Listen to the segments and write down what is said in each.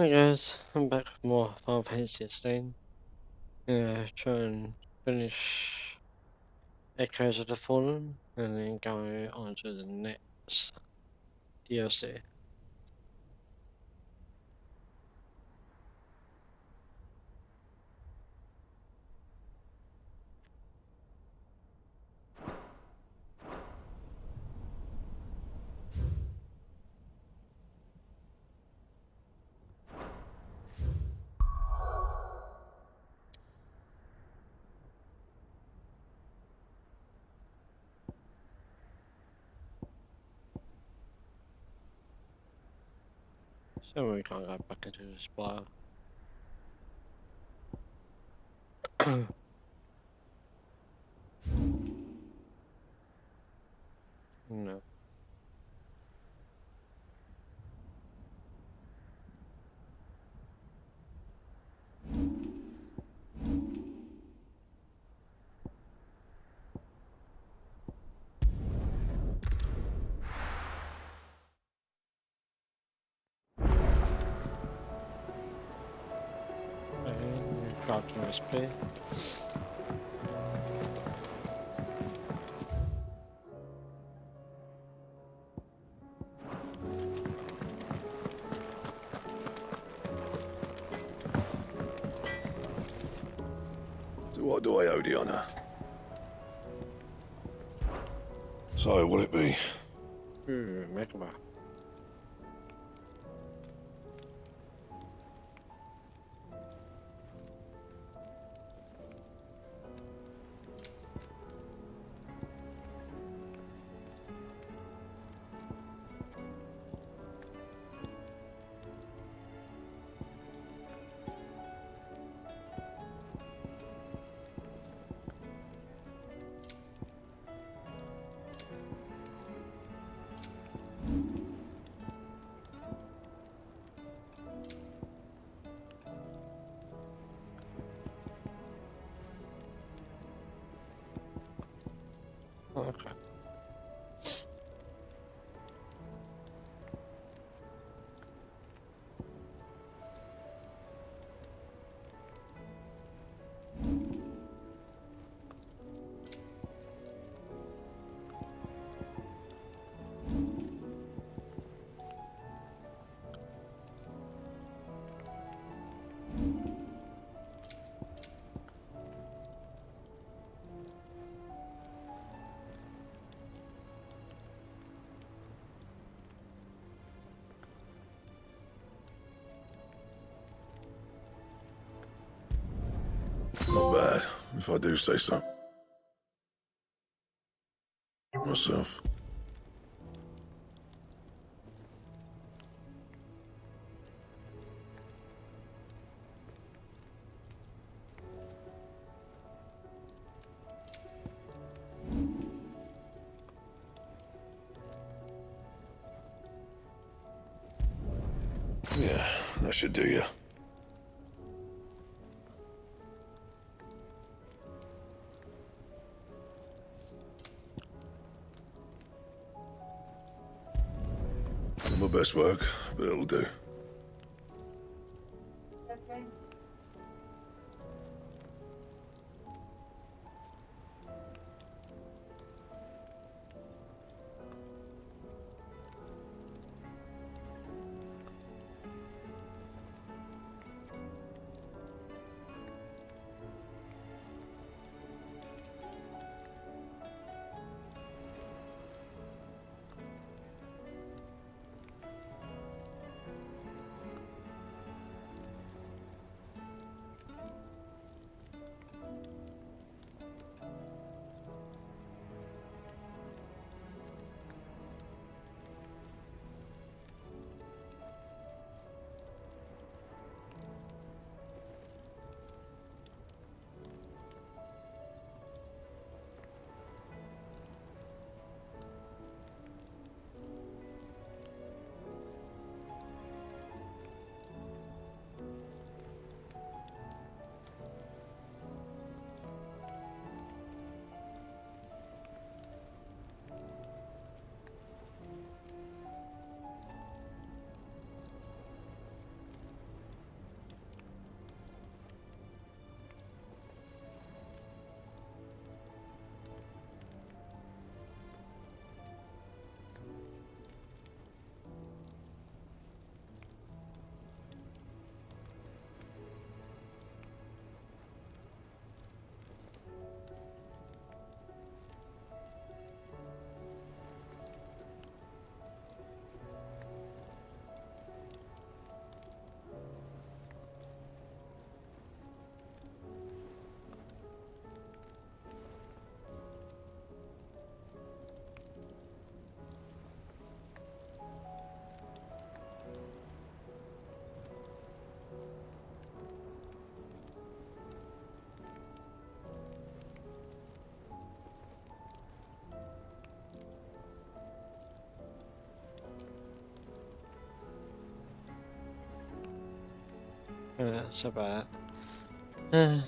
Hi guys, I'm back with more Final Fantasy 16. Try and finish Echoes of the Fallen and then go on to the next DLC. So we can't go back into the spire. No. And dropped an SP. So what do I owe the honour? So, will it be? Megama. Okay. Not bad, if I do say so. Myself. Yeah, that should do you. Not my best work, but it'll do. That's about it.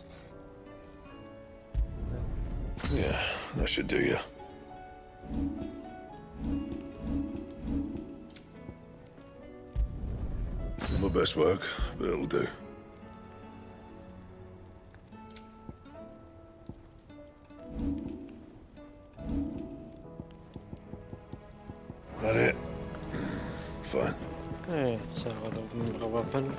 Yeah, that should do you. Not my best work, but it'll do. That it? Fine. Yeah, so I don't remember a weapon.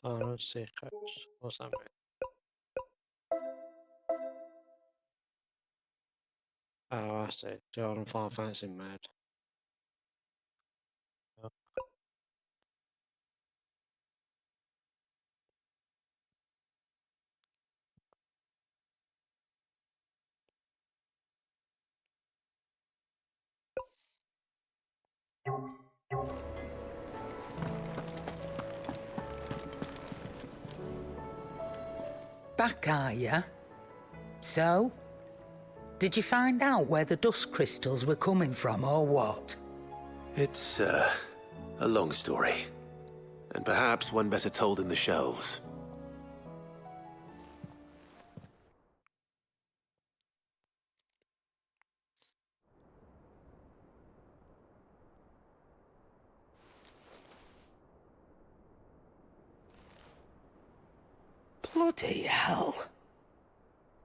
Silent secrets. What's that mean? Oh, I see. Go on Final Fantasy mad. Yeah. Back, are ya? So? Did you find out where the dust crystals were coming from, or what? It's, a long story. And perhaps one better told in the shelves. Bloody hell.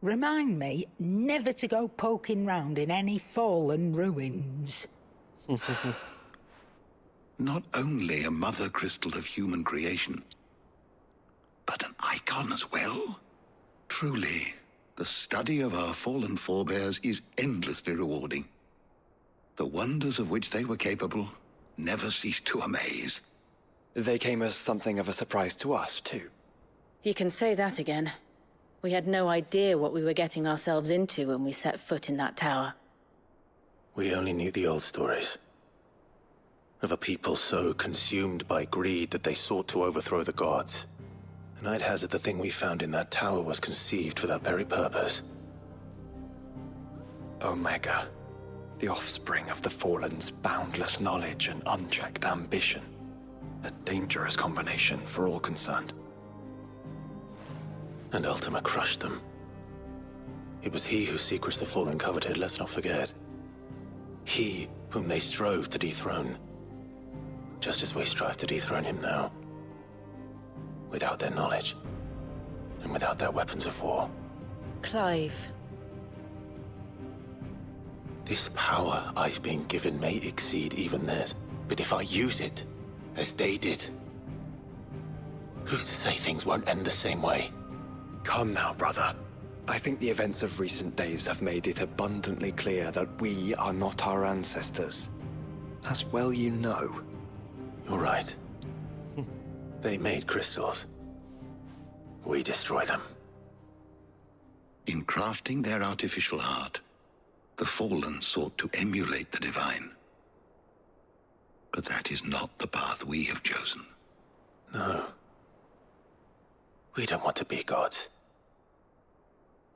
Remind me never to go poking round in any fallen ruins. Not only a mother crystal of human creation, but an icon as well. Truly, the study of our fallen forebears is endlessly rewarding. The wonders of which they were capable never cease to amaze. They came as something of a surprise to us, too. You can say that again. We had no idea what we were getting ourselves into when we set foot in that tower. We only knew the old stories. Of a people so consumed by greed that they sought to overthrow the gods. And I'd hazard the thing we found in that tower was conceived for that very purpose. Omega, the offspring of the Fallen's boundless knowledge and unchecked ambition. A dangerous combination for all concerned. And Ultima crushed them. It was he whose secrets the Fallen coveted, let's not forget. He whom they strove to dethrone. Just as we strive to dethrone him now. Without their knowledge. And without their weapons of war. Clive. This power I've been given may exceed even theirs, but if I use it, as they did, who's to say things won't end the same way? Come now, brother. I think the events of recent days have made it abundantly clear that we are not our ancestors. As well you know. You're right. They made crystals. We destroy them. In crafting their artificial art, the Fallen sought to emulate the divine. But that is not the path we have chosen. No. We don't want to be gods.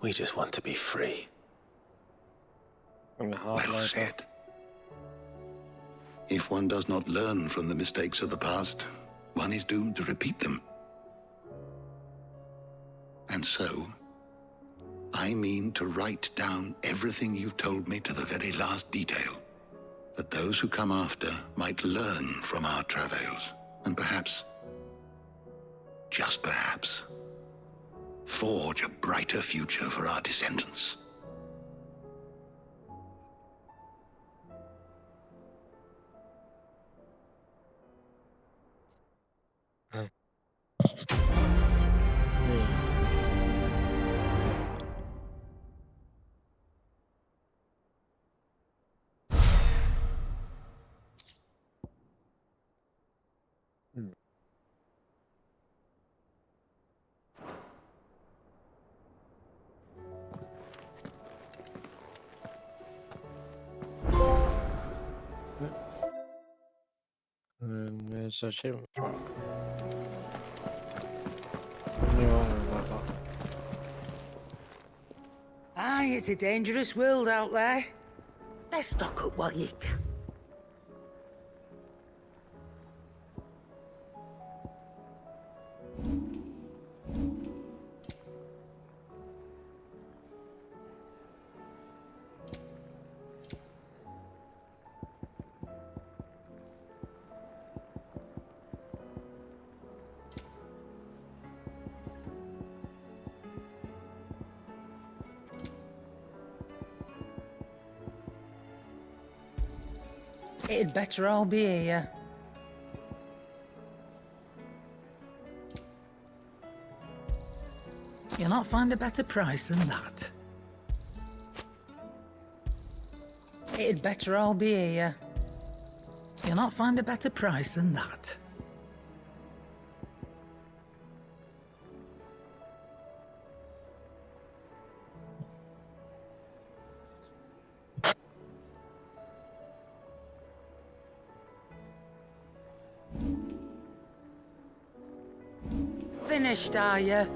We just want to be free. And the Well Half-Life. said. If one does not learn from the mistakes of the past, one is doomed to repeat them. And so, I mean to write down everything you've told me to the very last detail, that those who come after might learn from our travails, and perhaps, just perhaps, forge a brighter future for our descendants. And there's a achievement for it. New armor it's a dangerous world out there. Let's stock up while you can. It'd better all be here. You'll not find a better price than that. It'd better all be here. You'll not find a better price than that. Finished, are you?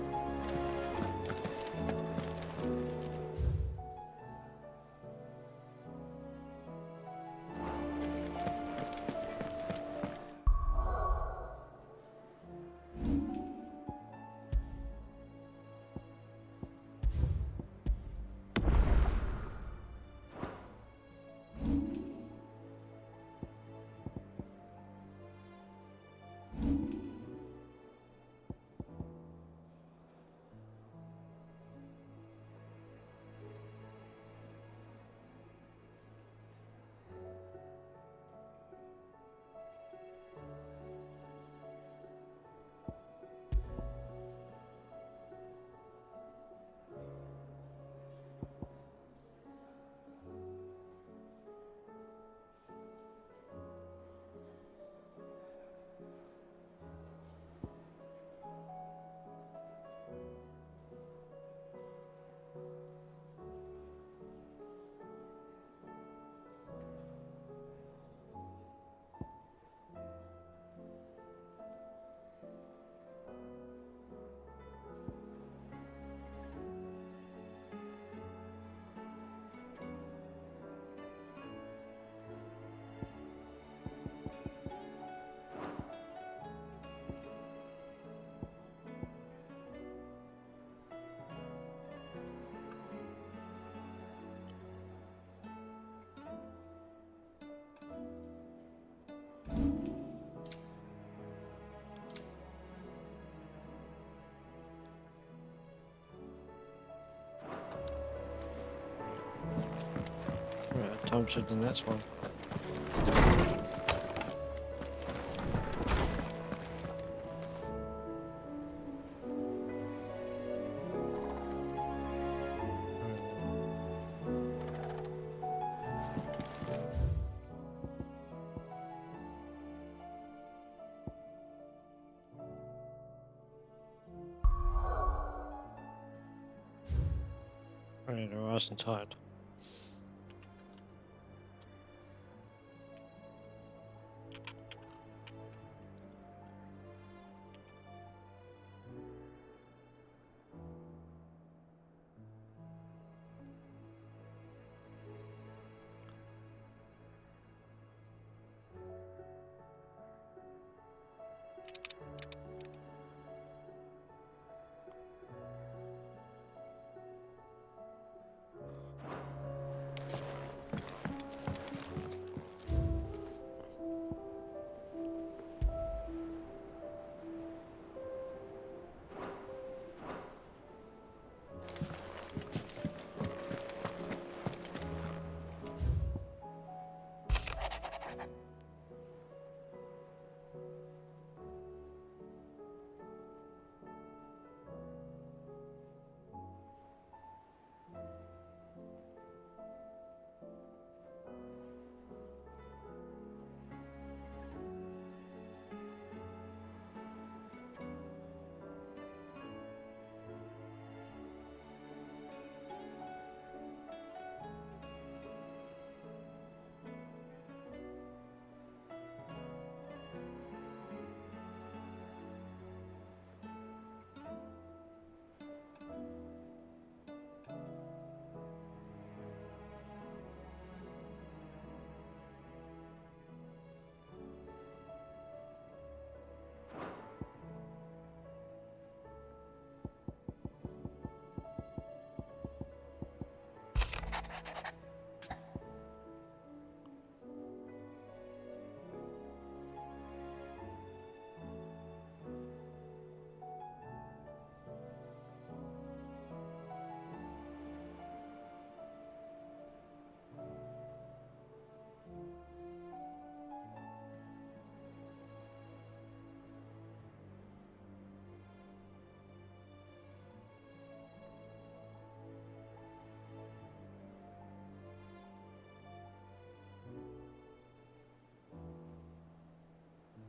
Right, time to the next one. Right, I wasn't tired.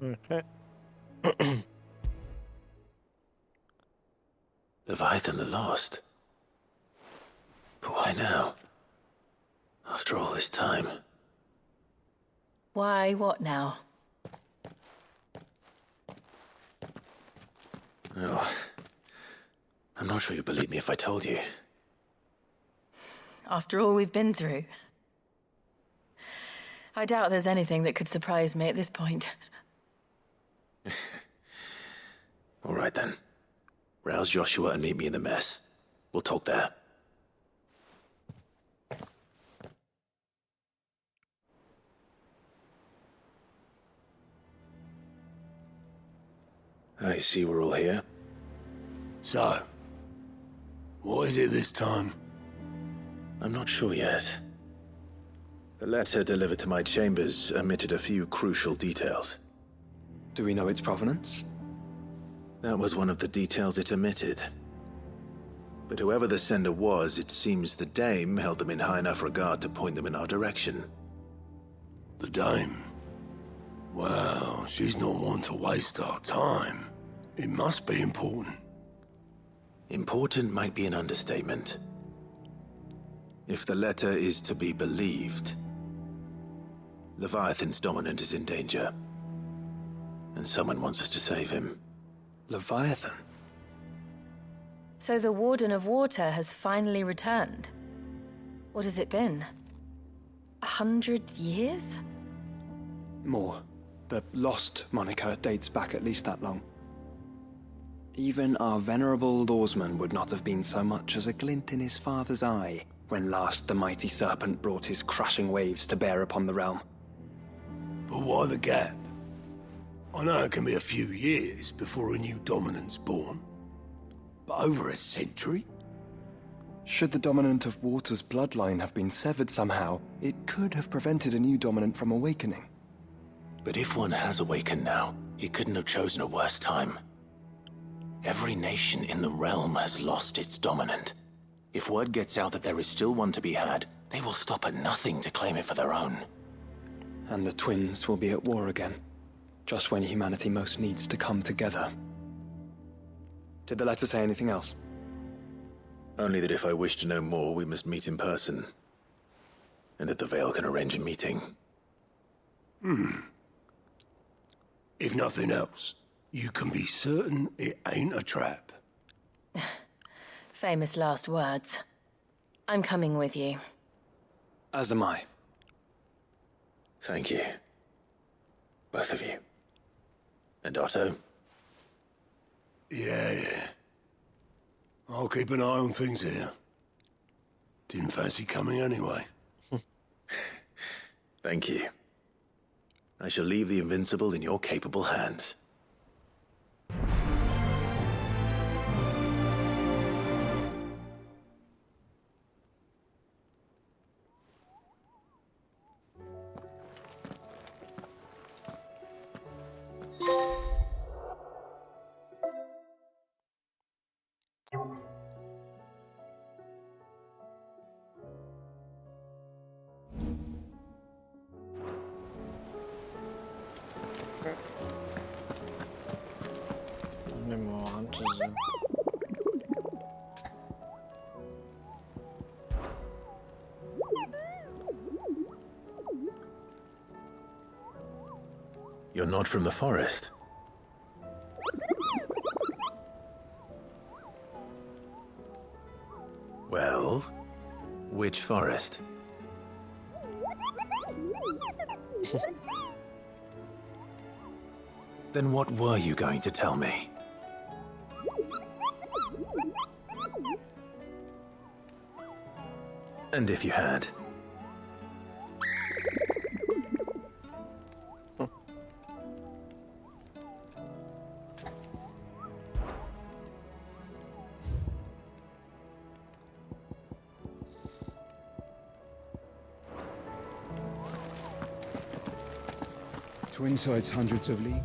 Okay. Leviathan the Lost. But why now? After all this time. Why, what now? Oh, I'm not sure you'd believe me if I told you. After all we've been through. I doubt there's anything that could surprise me at this point. All right then. Rouse Joshua and meet me in the mess. We'll talk there. I see we're all here. So, what is it this time? I'm not sure yet. The letter delivered to my chambers omitted a few crucial details. Do we know its provenance? That was one of the details it omitted. But whoever the sender was, it seems the Dame held them in high enough regard to point them in our direction. The Dame? Well, she's not one to waste our time. It must be important. Important might be an understatement. If the letter is to be believed, Leviathan's dominant is in danger. And someone wants us to save him. Leviathan? So the Warden of Water has finally returned. What has it been? 100 years? More. The Lost moniker dates back at least that long. Even our venerable lawsman would not have been so much as a glint in his father's eye when last the mighty serpent brought his crashing waves to bear upon the realm. But why the gap? I know it can be a few years before a new dominant's born. But over a century? Should the dominant of Water's bloodline have been severed somehow, it could have prevented a new dominant from awakening. But if one has awakened now, he couldn't have chosen a worse time. Every nation in the realm has lost its dominant. If word gets out that there is still one to be had, they will stop at nothing to claim it for their own. And the twins will be at war again, just when humanity most needs to come together. Did the letter say anything else? Only that if I wish to know more, we must meet in person. And that the Veil can arrange a meeting. If nothing else, you can be certain it ain't a trap. Famous last words. I'm coming with you. As am I. Thank you. Both of you. And Otto? Yeah. I'll keep an eye on things here. Didn't fancy coming anyway. Thank you. I shall leave the Invincible in your capable hands. No more hunters in. You're not from the forest. Well, which forest? Then what were you going to tell me? And if you had? Twin sides hundreds of leagues.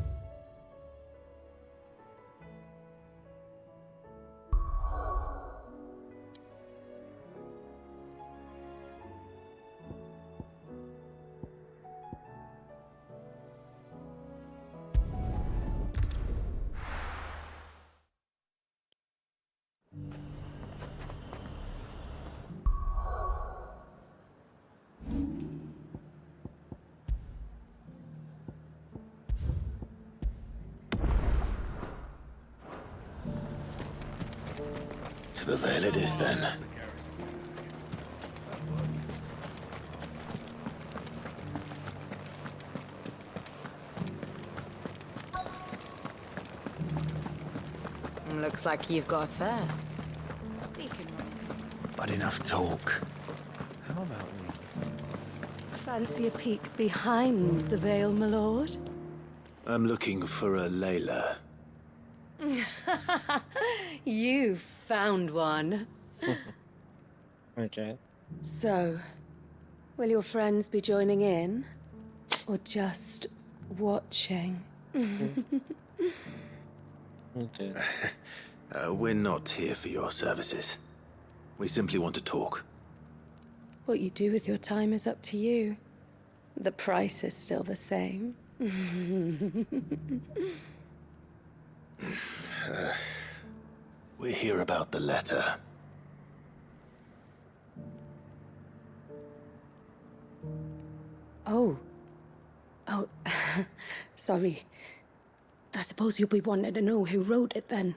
To the Vale it is, then. Looks like you've got a thirst. We can run. But enough talk. How about we... Fancy a peek behind the veil, my lord? I'm looking for a Layla. You found one. Okay. So, will your friends be joining in? Or just watching? Okay. We're not here for your services. We simply want to talk. What you do with your time is up to you. The price is still the same. We're here about the letter. Oh. Oh, sorry. I suppose you'll be wanting to know who wrote it then.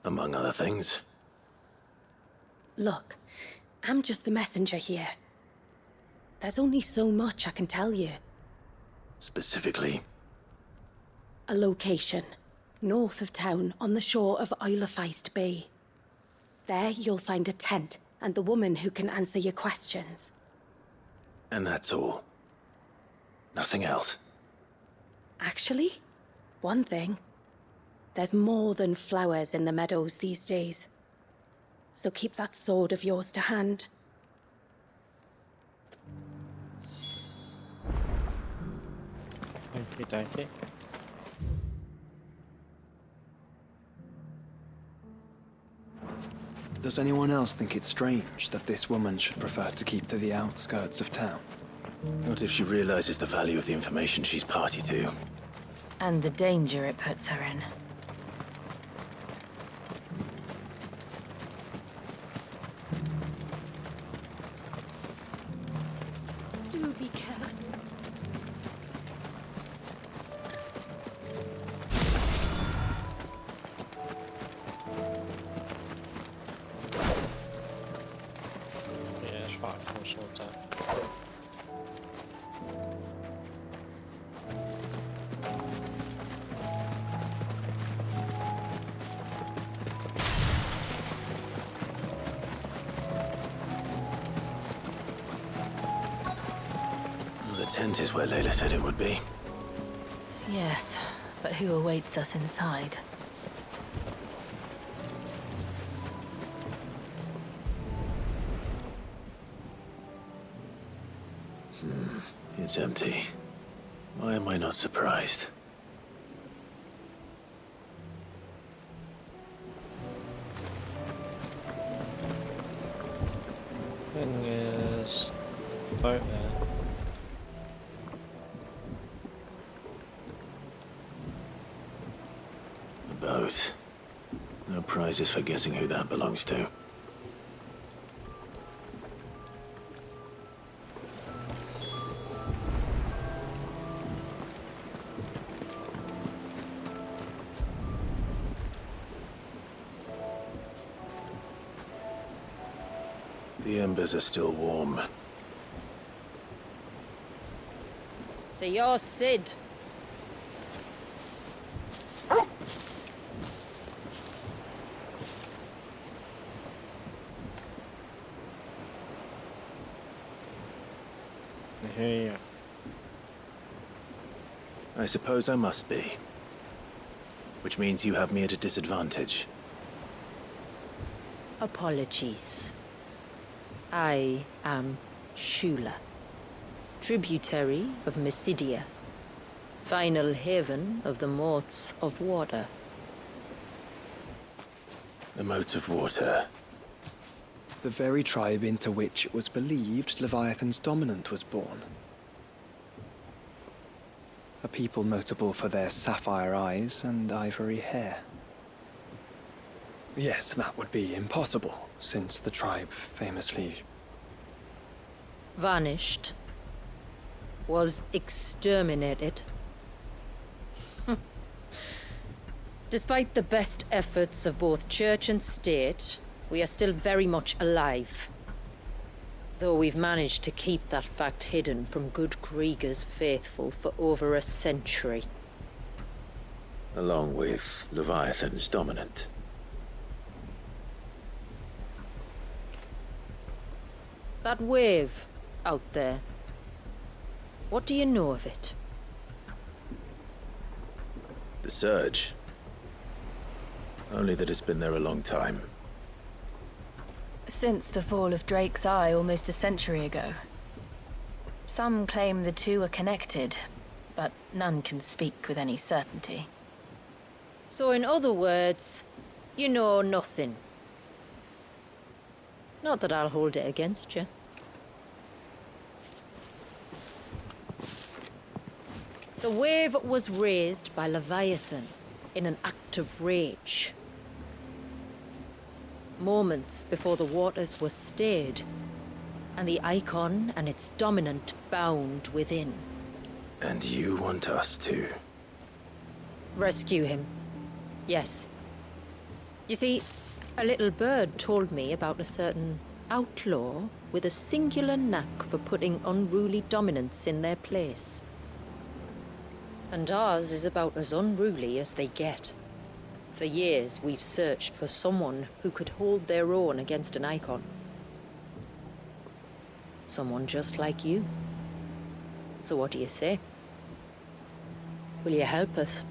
Among other things. Look, I'm just the messenger here. There's only so much I can tell you. Specifically, A location, north of town, on the shore of Isle of Feist Bay. There you'll find a tent and the woman who can answer your questions. and that's all. Nothing else. Actually, one thing. There's more than flowers in the meadows these days. So keep that sword of yours to hand. Okie dokie. Does anyone else think it's strange that this woman should prefer to keep to the outskirts of town? Not if she realizes the value of the information she's party to. And the danger it puts her in. Do be careful. Yeah, it's fine. We'll sort that. The tent is where Layla said it would be. Yes, but who awaits us inside? It's empty. Why am I not surprised? Thing is, boat there. The boat. No prizes for guessing who that belongs to. The embers are still warm. So you're Sid. I hear you. I suppose I must be. Which means you have me at a disadvantage. Apologies. I am Shula, tributary of Mysidia, final haven of the Moats of Water. The moats of water. The very tribe into which it was believed Leviathan's dominant was born. A people notable for their sapphire eyes and ivory hair. Yes, that would be impossible, since the tribe famously... Vanished. Was exterminated. Despite the best efforts of both church and state, We are still very much alive. Though we've managed to keep that fact hidden from good Krieger's faithful for over a century. Along with Leviathan's dominant. That wave out there. What do you know of it? The surge. Only that it's been there a long time. Since the fall of Drake's Eye almost a century ago. Some claim the two are connected, but none can speak with any certainty. So in other words, you know nothing. Not that I'll hold it against you. The wave was raised by Leviathan in an act of rage. Moments before the waters were stayed, and the icon and its dominant bound within. And you want us to? Rescue him. Yes. You see, a little bird told me about a certain outlaw with a singular knack for putting unruly dominants in their place. And ours is about as unruly as they get. For years, we've searched for someone who could hold their own against an icon. Someone just like you. So what do you say? Will you help us?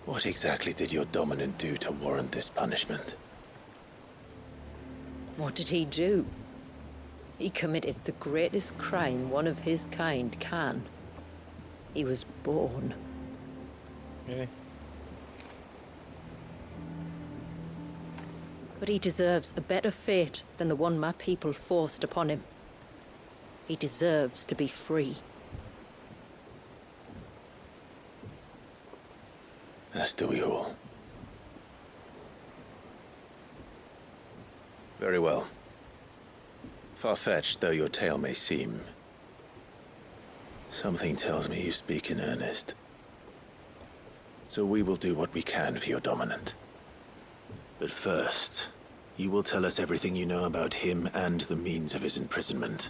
What exactly did your dominant do to warrant this punishment? What did he do? He committed the greatest crime one of his kind can. He was born. Really? But he deserves a better fate than the one my people forced upon him. He deserves to be free. As do we all. Very well. Far-fetched though your tale may seem, something tells me you speak in earnest. So we will do what we can for your dominant. But first, you will tell us everything you know about him and the means of his imprisonment.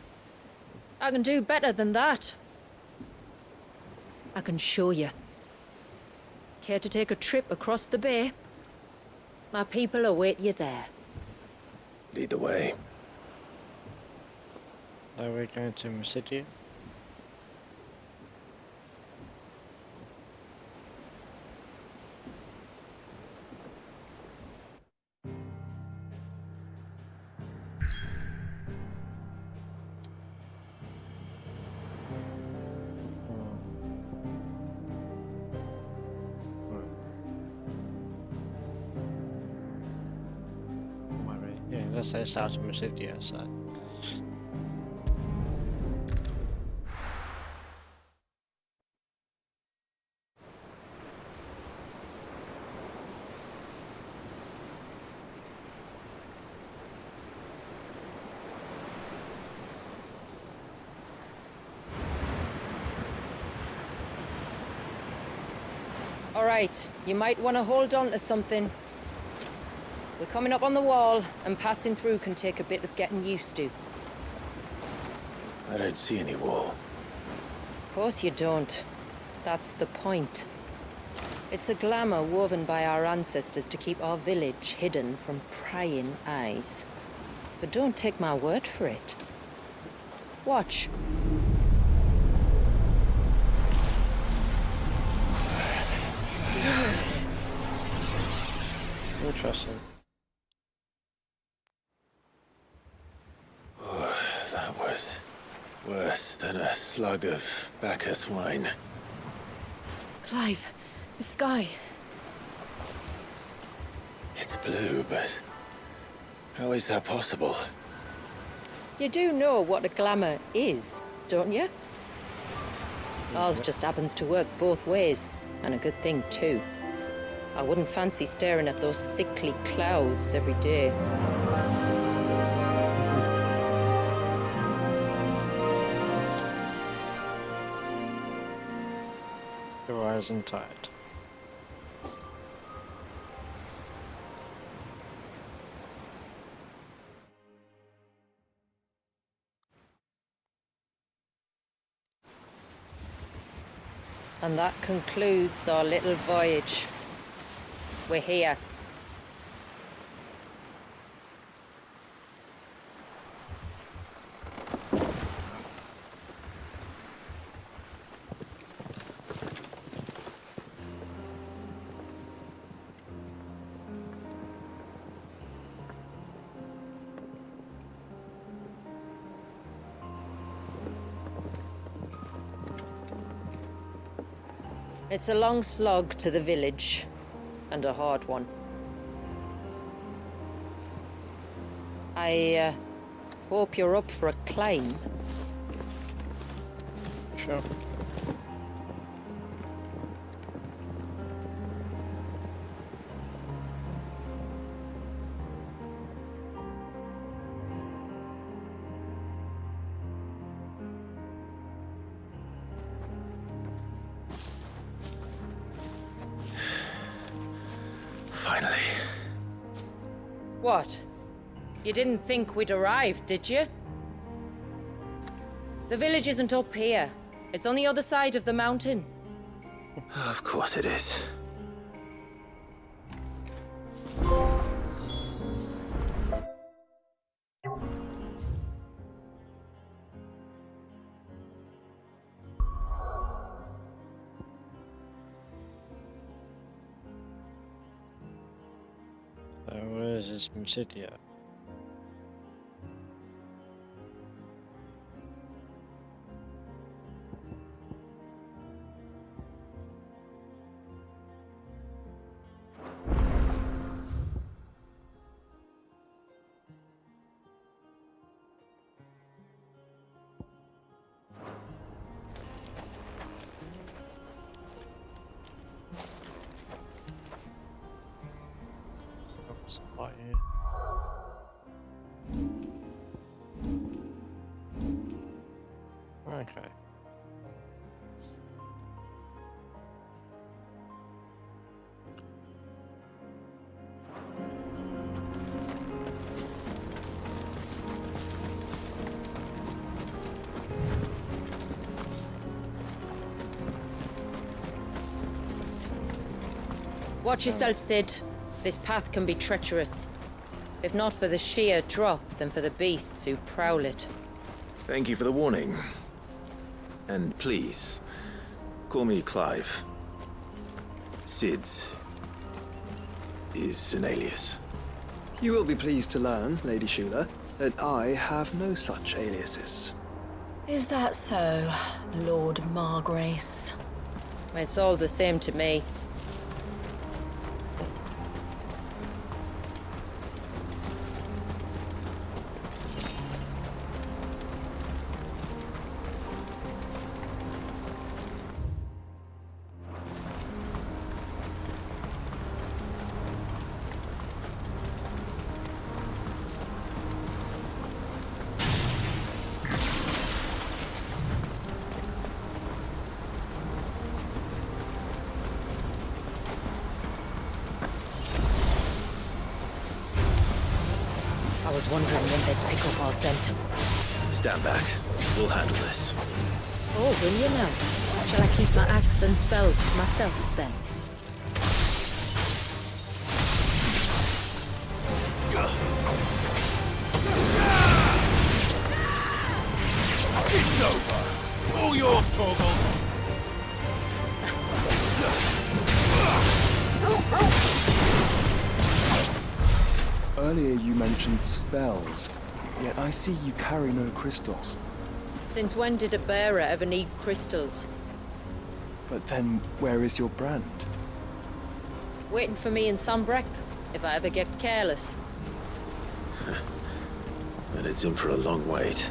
I can do better than that. I can show you. Care to take a trip across the bay? My people await you there. Lead the way. Are we going to Mysidia? Yeah, let's say start to Mysidia, so. All right, you might want to hold on to something. We're coming up on the wall, and passing through can take a bit of getting used to. I don't see any wall. Of course you don't. That's the point. It's a glamour woven by our ancestors to keep our village hidden from prying eyes. But don't take my word for it. Watch. Interesting. Oh, that was worse than a slug of Bacchus wine. Clive, the sky. It's blue, but how is that possible? You do know what a glamour is, don't you? Ours just happens to work both ways, and a good thing too. I wouldn't fancy staring at those sickly clouds every day. The rising tide. And that concludes our little voyage. We're here. It's a long slog to the village, and a hard one. I hope you're up for a climb. Sure. Finally. What? You didn't think we'd arrived, did you? The village isn't up here. It's on the other side of the mountain. Of course it is. So where is this city at? Spot here. Okay. Watch yourself, Sid. This path can be treacherous. If not for the sheer drop, then for the beasts who prowl it. Thank you for the warning. And please, call me Clive. Sid is an alias. You will be pleased to learn, Lady Shula, that I have no such aliases. Is that so, Lord Margrace? It's all the same to me. I was wondering when they'd pick up our scent. Stand back. We'll handle this. Oh, will you now? Shall I keep my axe and spells to myself, then? It's over! All yours, Torvald! Earlier you mentioned spells, yet I see you carry no crystals. Since when did a bearer ever need crystals? But then, where is your brand? Waiting for me in Sunbreck, if I ever get careless. And it's in for a long wait.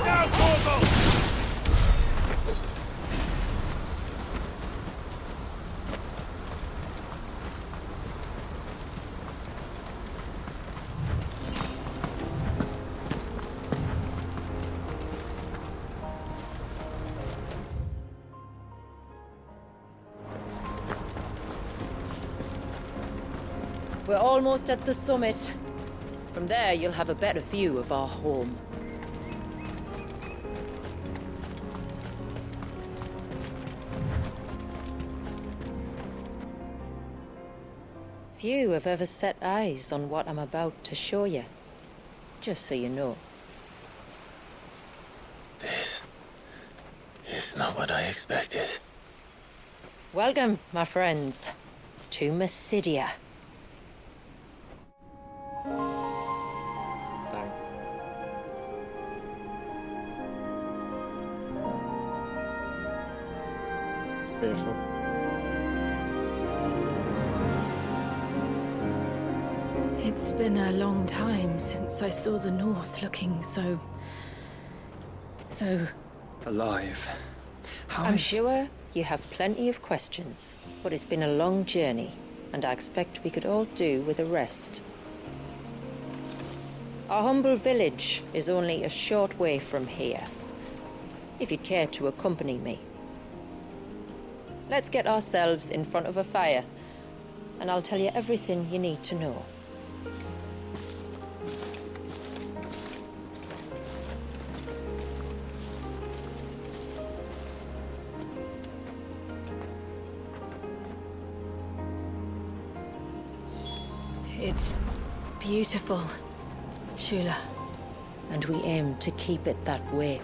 Now We're almost at the summit. From there, you'll have a better view of our home. Few have ever set eyes on what I'm about to show you. Just so you know. This is not what I expected. Welcome, my friends, to Mysidia. Dang. Beautiful. It's been a long time since I saw the North looking so... Alive. I'm sure you have plenty of questions, but it's been a long journey, and I expect we could all do with a rest. Our humble village is only a short way from here, if you'd care to accompany me. Let's get ourselves in front of a fire, and I'll tell you everything you need to know. It's beautiful, Shula. And we aim to keep it that way.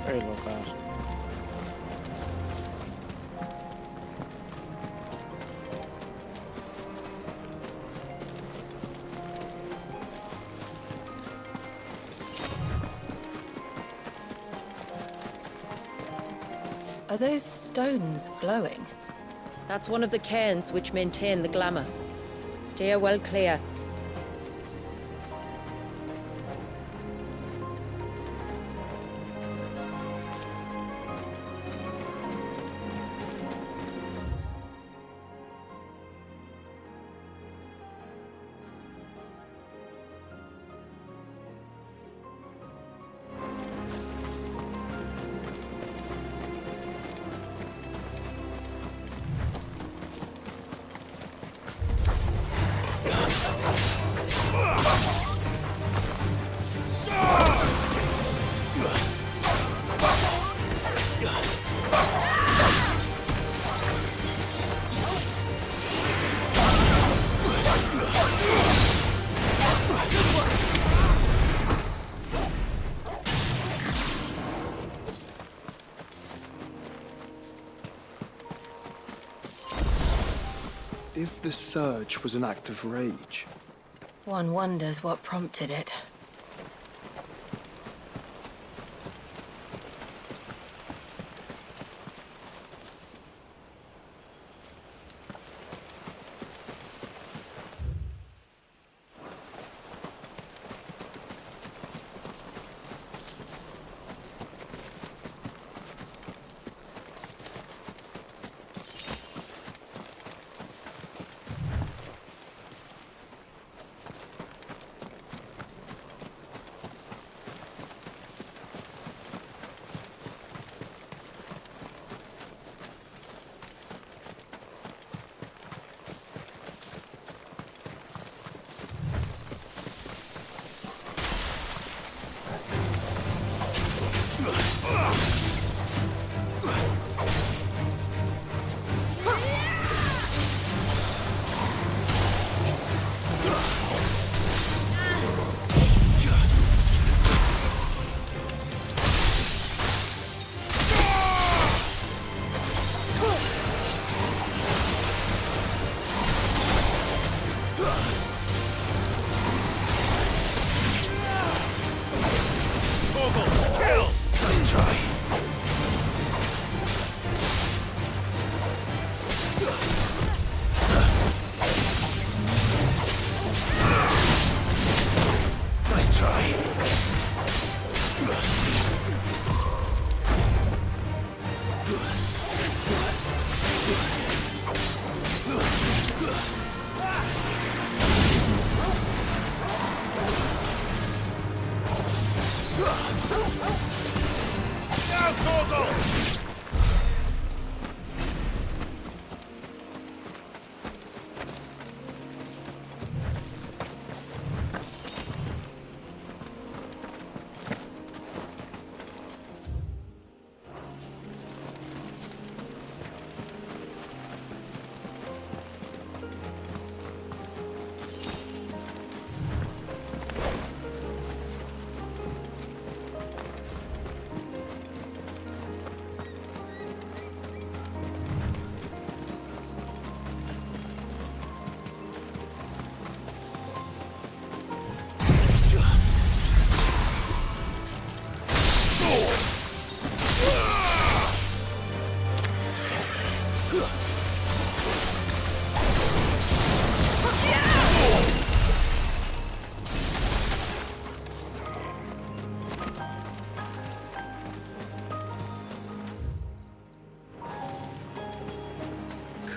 Very low class. Are those stones glowing? That's one of the cairns which maintain the glamour. Steer well clear. If the surge was an act of rage, One wonders what prompted it. Nice try. Nice try. Now, Torgal!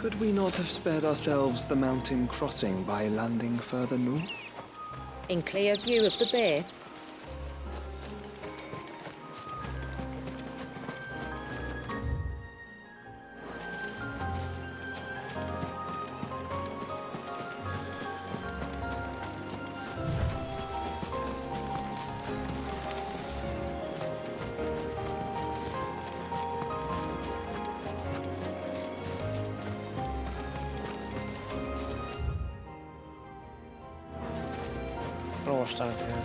Could we not have spared ourselves the mountain crossing by landing further north? In clear view of the bay? Lost out here.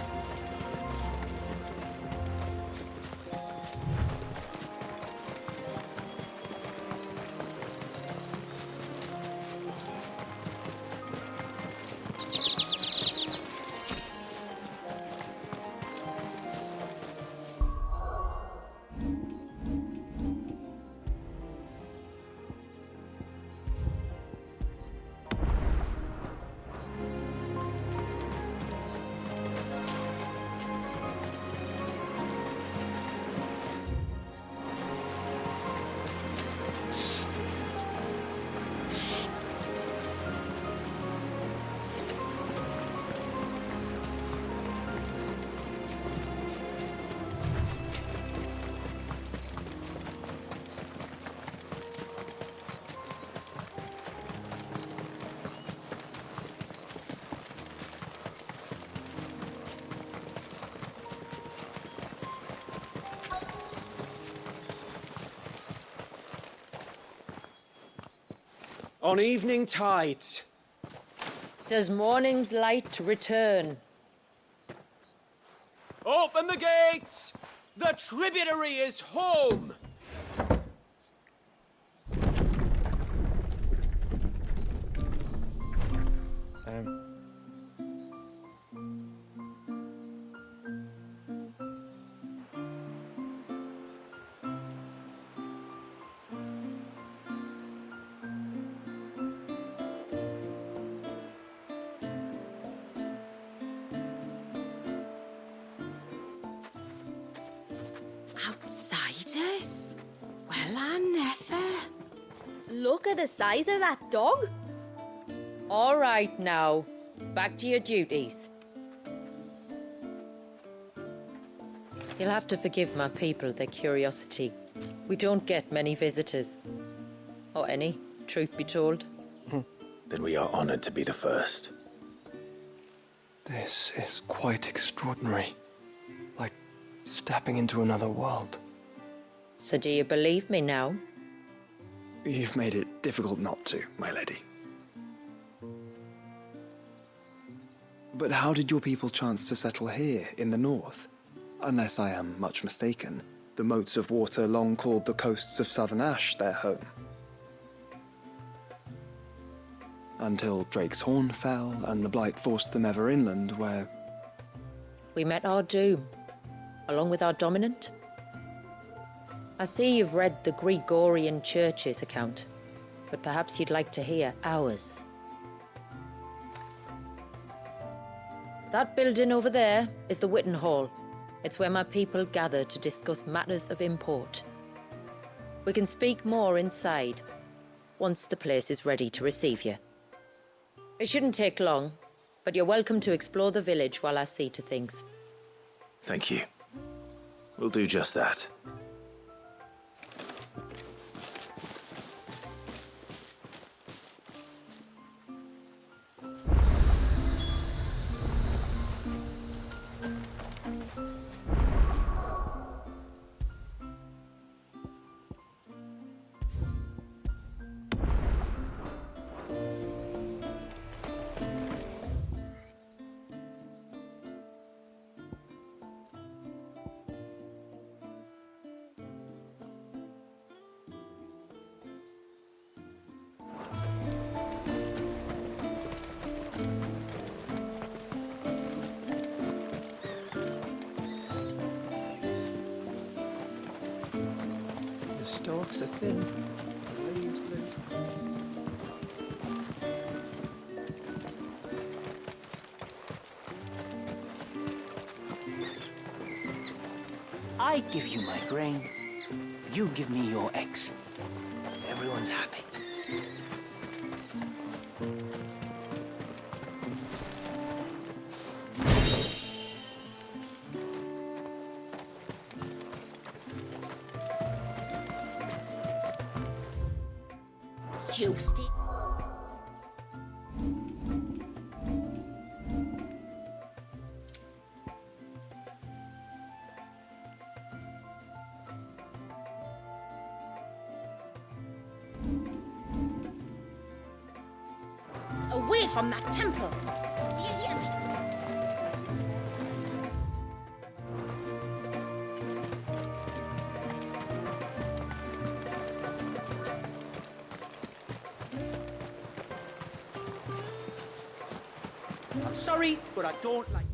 On evening tides. Does morning's light return? Open the gates! The tributary is home! Outsiders? Well, I never. Look at the size of that dog. All right now, back to your duties. You'll have to forgive my people their curiosity. We don't get many visitors. Or any, truth be told. Then we are honored to be the first. This is quite extraordinary. Like stepping into another world. So do you believe me now? You've made it difficult not to, my lady. But how did your people chance to settle here in the north? Unless I am much mistaken, the moats of water long called the coasts of southern Ash their home. until Drake's Horn fell and the Blight forced them ever inland, where... We met our doom, along with our dominant. I see you've read the Gregorian Church's account, but perhaps you'd like to hear ours. That building over there is the Witten Hall. It's where my people gather to discuss matters of import. We can speak more inside, once the place is ready to receive you. It shouldn't take long, but you're welcome to explore the village while I see to things. Thank you. We'll do just that. The stalks are thin, the leaves loose. I give you my grain, you give me your eggs. Everyone's happy. Juicy. Away from that temple! Do you hear me? I'm sorry, but I don't like it.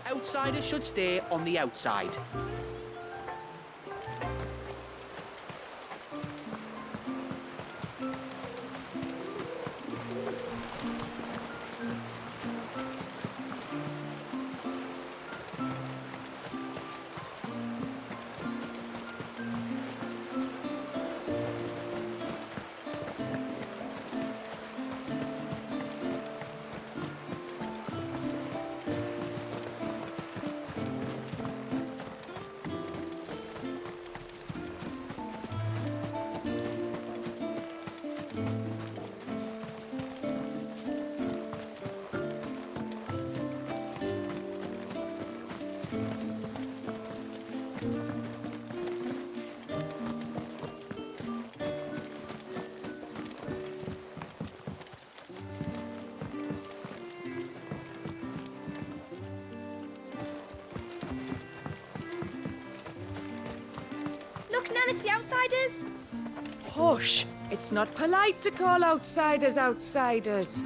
Outsiders should stay on the outside. Look, Nan, it's the outsiders. Hush! It's not polite to call outsiders outsiders.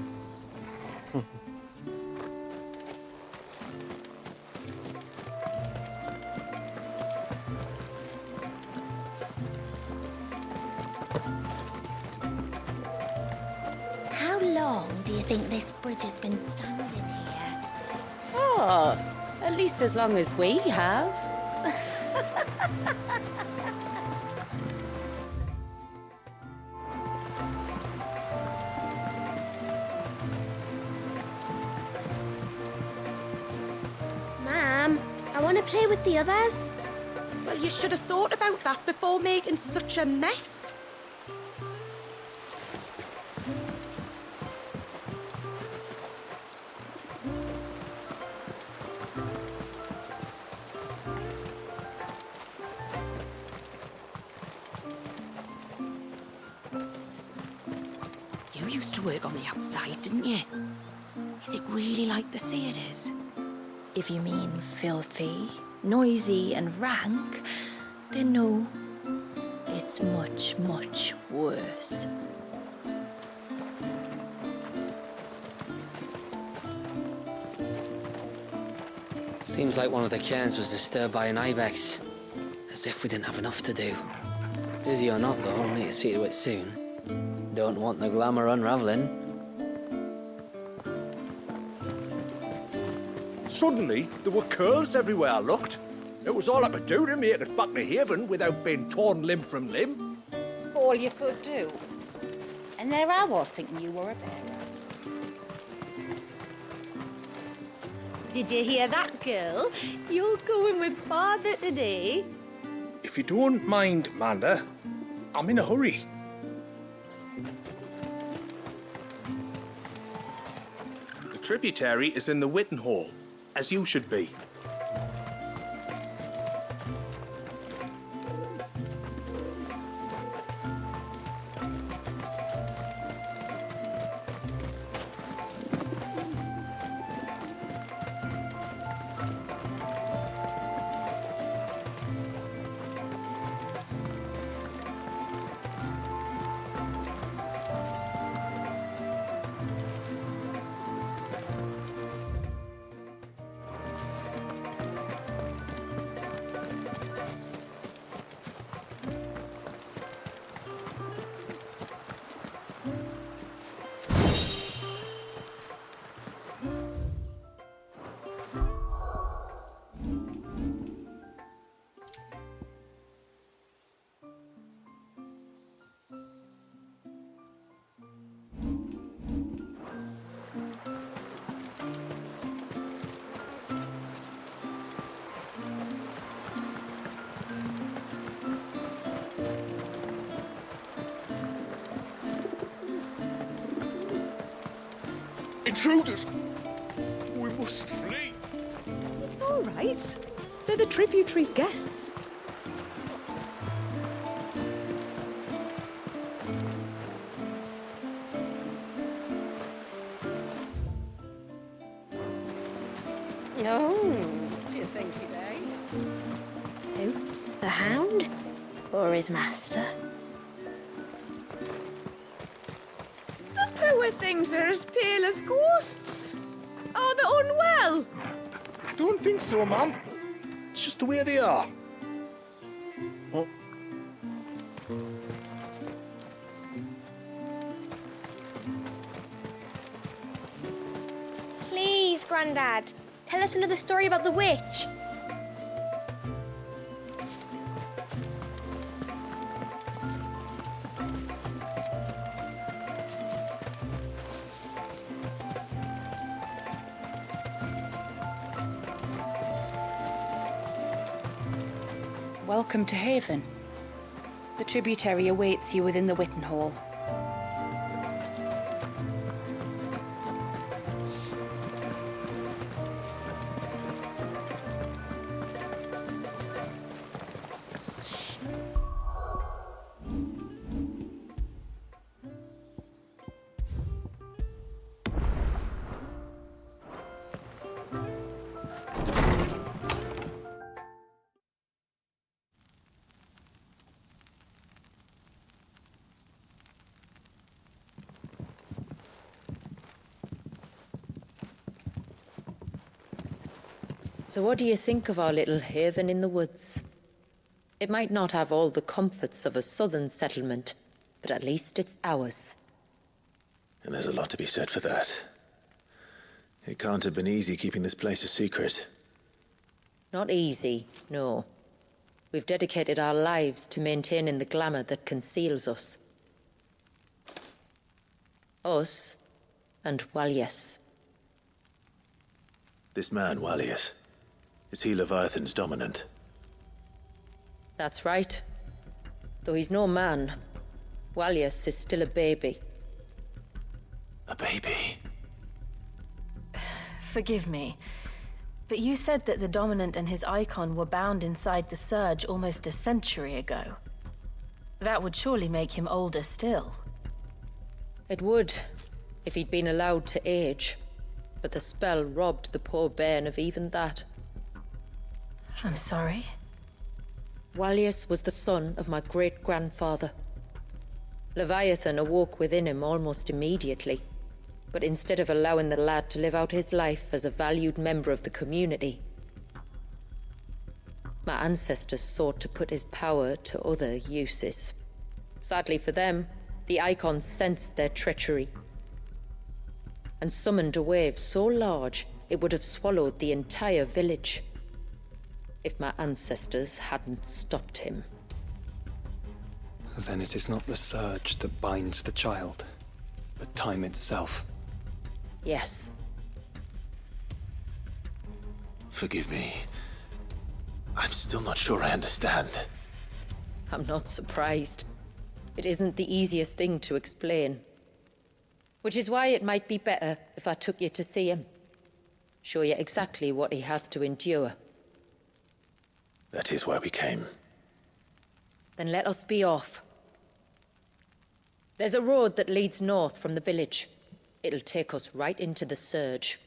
How long do you think this bridge has been standing here? Oh, at least as long as we have. Ma'am, I want to play with the others. Well, you should have thought about that before making such a mess. You used to work on the outside, didn't you? Is it really like they say it is? If you mean filthy, noisy, and rank, then no. It's It's much, much worse. Seems like one of the cairns was disturbed by an ibex. As if we didn't have enough to do. Busy or not, though, we'll need to see to it soon. Don't want the glamour unraveling. Suddenly, there were curls everywhere I looked. It was all I could do to make it back to Haven without being torn limb from limb. All you could do. And there I was thinking you were a bearer. Did you hear that, girl? You're going with father today. If you don't mind, Manda, I'm in a hurry. The tributary is in the Witten Hall, as you should be. Intruders! We must flee. It's all right. They're the tributary's guests. Oh, do you think he dates? Who? The Hound? Or his master? The poor things are as pale as ghosts. Are they unwell? I don't think so, ma'am. It's just the way they are. Please, Grandad, tell us another story about the witch. Welcome to Haven. The tributary awaits you within the Witten Hall. So what do you think of our little haven in the woods? It might not have all the comforts of a southern settlement, but at least it's ours. And there's a lot to be said for that. It can't have been easy keeping this place a secret. Not easy, no. We've dedicated our lives to maintaining the glamour that conceals us. Us and Walias. This man, Walias, is he Leviathan's dominant? That's right. Though he's no man, Walias is still a baby. A baby? Forgive me, but you said that the Dominant and his icon were bound inside the Surge almost a century ago. That would surely make him older still. It would, if he'd been allowed to age. But the spell robbed the poor bairn of even that. I'm sorry. Walius was the son of my great-grandfather. Leviathan awoke within him almost immediately, but instead of allowing the lad to live out his life as a valued member of the community, my ancestors sought to put his power to other uses. Sadly for them, the Icons sensed their treachery and summoned a wave so large it would have swallowed the entire village if my ancestors hadn't stopped him. Then it is not the surge that binds the child, but time itself. Yes. Forgive me. I'm still not sure I understand. I'm not surprised. It isn't the easiest thing to explain. Which is why it might be better if I took you to see him. Show you exactly what he has to endure. That is why we came. Then let us be off. There's a road that leads north from the village. It'll take us right into the surge.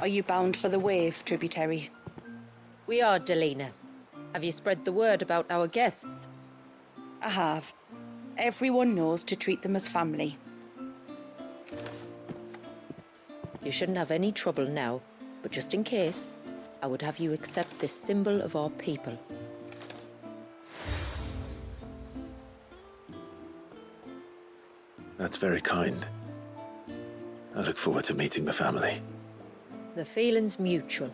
Are you bound for the wave, tributary? We are, Delina. Have you spread the word about our guests? I have. Everyone knows to treat them as family. You shouldn't have any trouble now, but just in case, I would have you accept this symbol of our people. That's very kind. I look forward to meeting the family. The feeling's mutual.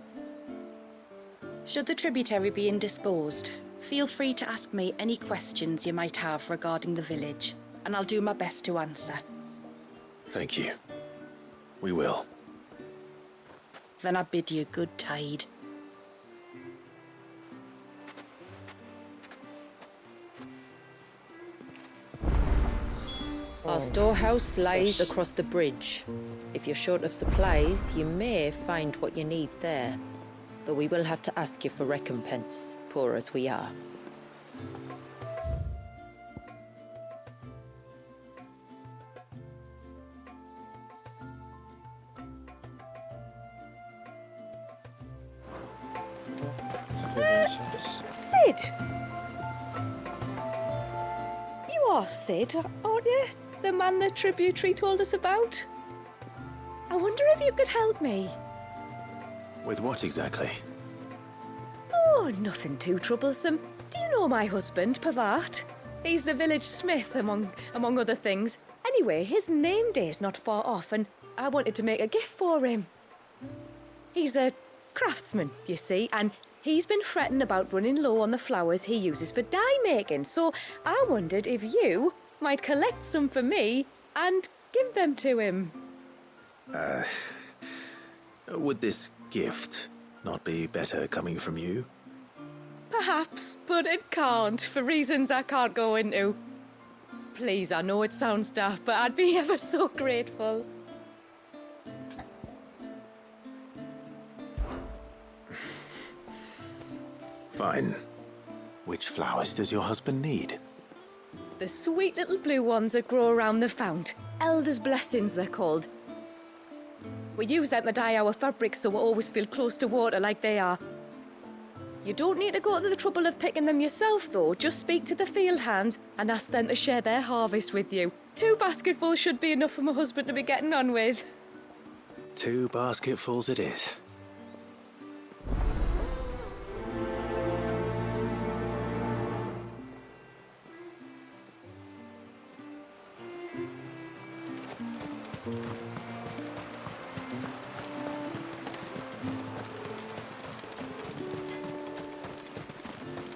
Should the tributary be indisposed, feel free to ask me any questions you might have regarding the village, and I'll do my best to answer. Thank you. We will. Then I bid you good tide. Our storehouse lies across the bridge. If you're short of supplies, you may find what you need there. Though we will have to ask you for recompense, poor as we are. Sid! You are Sid, aren't you? The man the tributary told us about? I wonder if you could help me. With what exactly? Oh, nothing too troublesome. Do you know my husband, Pavat? He's the village smith, among other things. Anyway, his name day's not far off, and I wanted to make a gift for him. He's a craftsman, you see, and he's been fretting about running low on the flowers he uses for dye making, so I wondered if you might collect some for me and give them to him. Would this gift not be better coming from you? Perhaps, but it can't, for reasons I can't go into. Please, I know it sounds daft, but I'd be ever so grateful. Fine. Which flowers does your husband need? The sweet little blue ones that grow around the fount. Elder's blessings, they're called. We use them to dye our fabrics so we always feel close to water like they are. You don't need to go to the trouble of picking them yourself, though. Just speak to the field hands and ask them to share their harvest with you. 2 basketfuls should be enough for my husband to be getting on with. 2 basketfuls it is.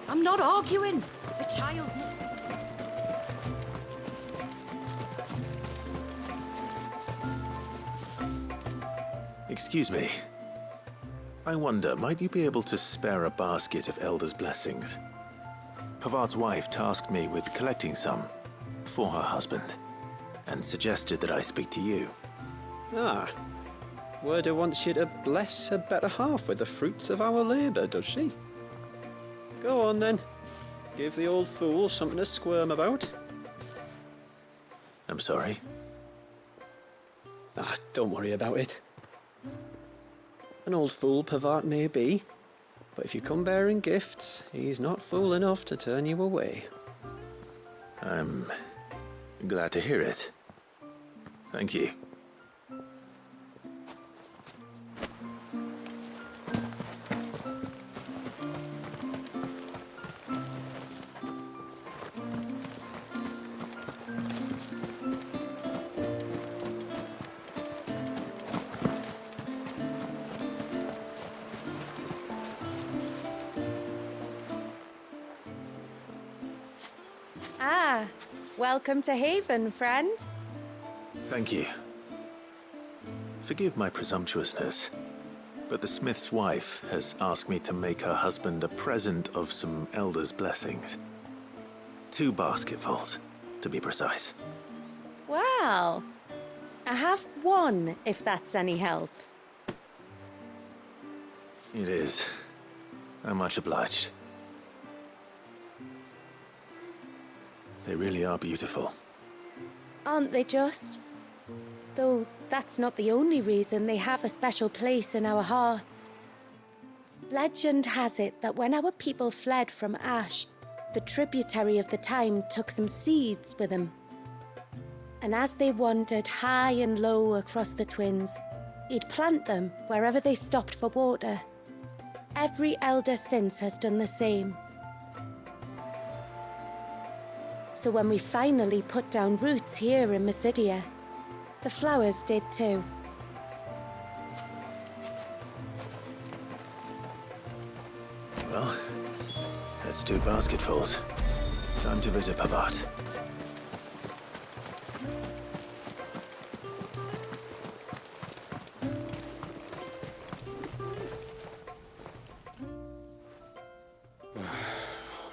I'm not arguing. The child must be... Excuse me. I wonder, might you be able to spare a basket of Elder's blessings? Pavart's wife tasked me with collecting some for her husband, and suggested that I speak to you. Ah. Werda wants you to bless her better half with the fruits of our labour, does she? Go on then. Give the old fool something to squirm about. I'm sorry. Ah, don't worry about it. An old fool Pavart may be, but if you come bearing gifts, he's not fool enough to turn you away. I'm glad to hear it. Thank you. Ah, welcome to Haven, friend. Thank you. Forgive my presumptuousness, but the smith's wife has asked me to make her husband a present of some elder's blessings. 2 basketfuls, to be precise. Well, I have one, if that's any help. It is. I'm much obliged. They really are beautiful. Aren't they just? Though that's not the only reason they have a special place in our hearts. Legend has it that when our people fled from Ash, the tributary of the time took some seeds with them. And as they wandered high and low across the Twins, he'd plant them wherever they stopped for water. Every elder since has done the same. So when we finally put down roots here in Mysidia, the flowers did too. Well, that's 2 basketfuls. Time to visit Pavart.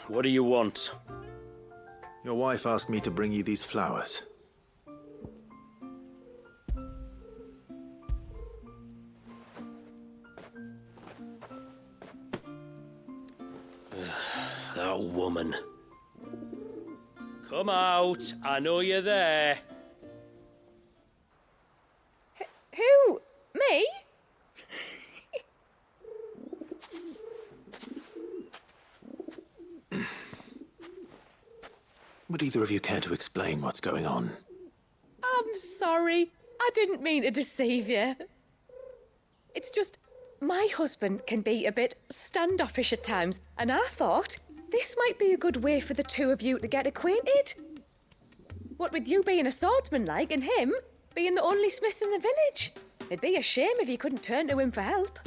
What do you want? Your wife asked me to bring you these flowers. That woman. Come out. I know you're there. Who? Me? Would either of you care to explain what's going on? I'm sorry. I didn't mean to deceive you. It's just, my husband can be a bit standoffish at times, and I thought this might be a good way for the 2 of you to get acquainted. What with you being a swordsman like, and him being the only smith in the village. It'd be a shame if you couldn't turn to him for help.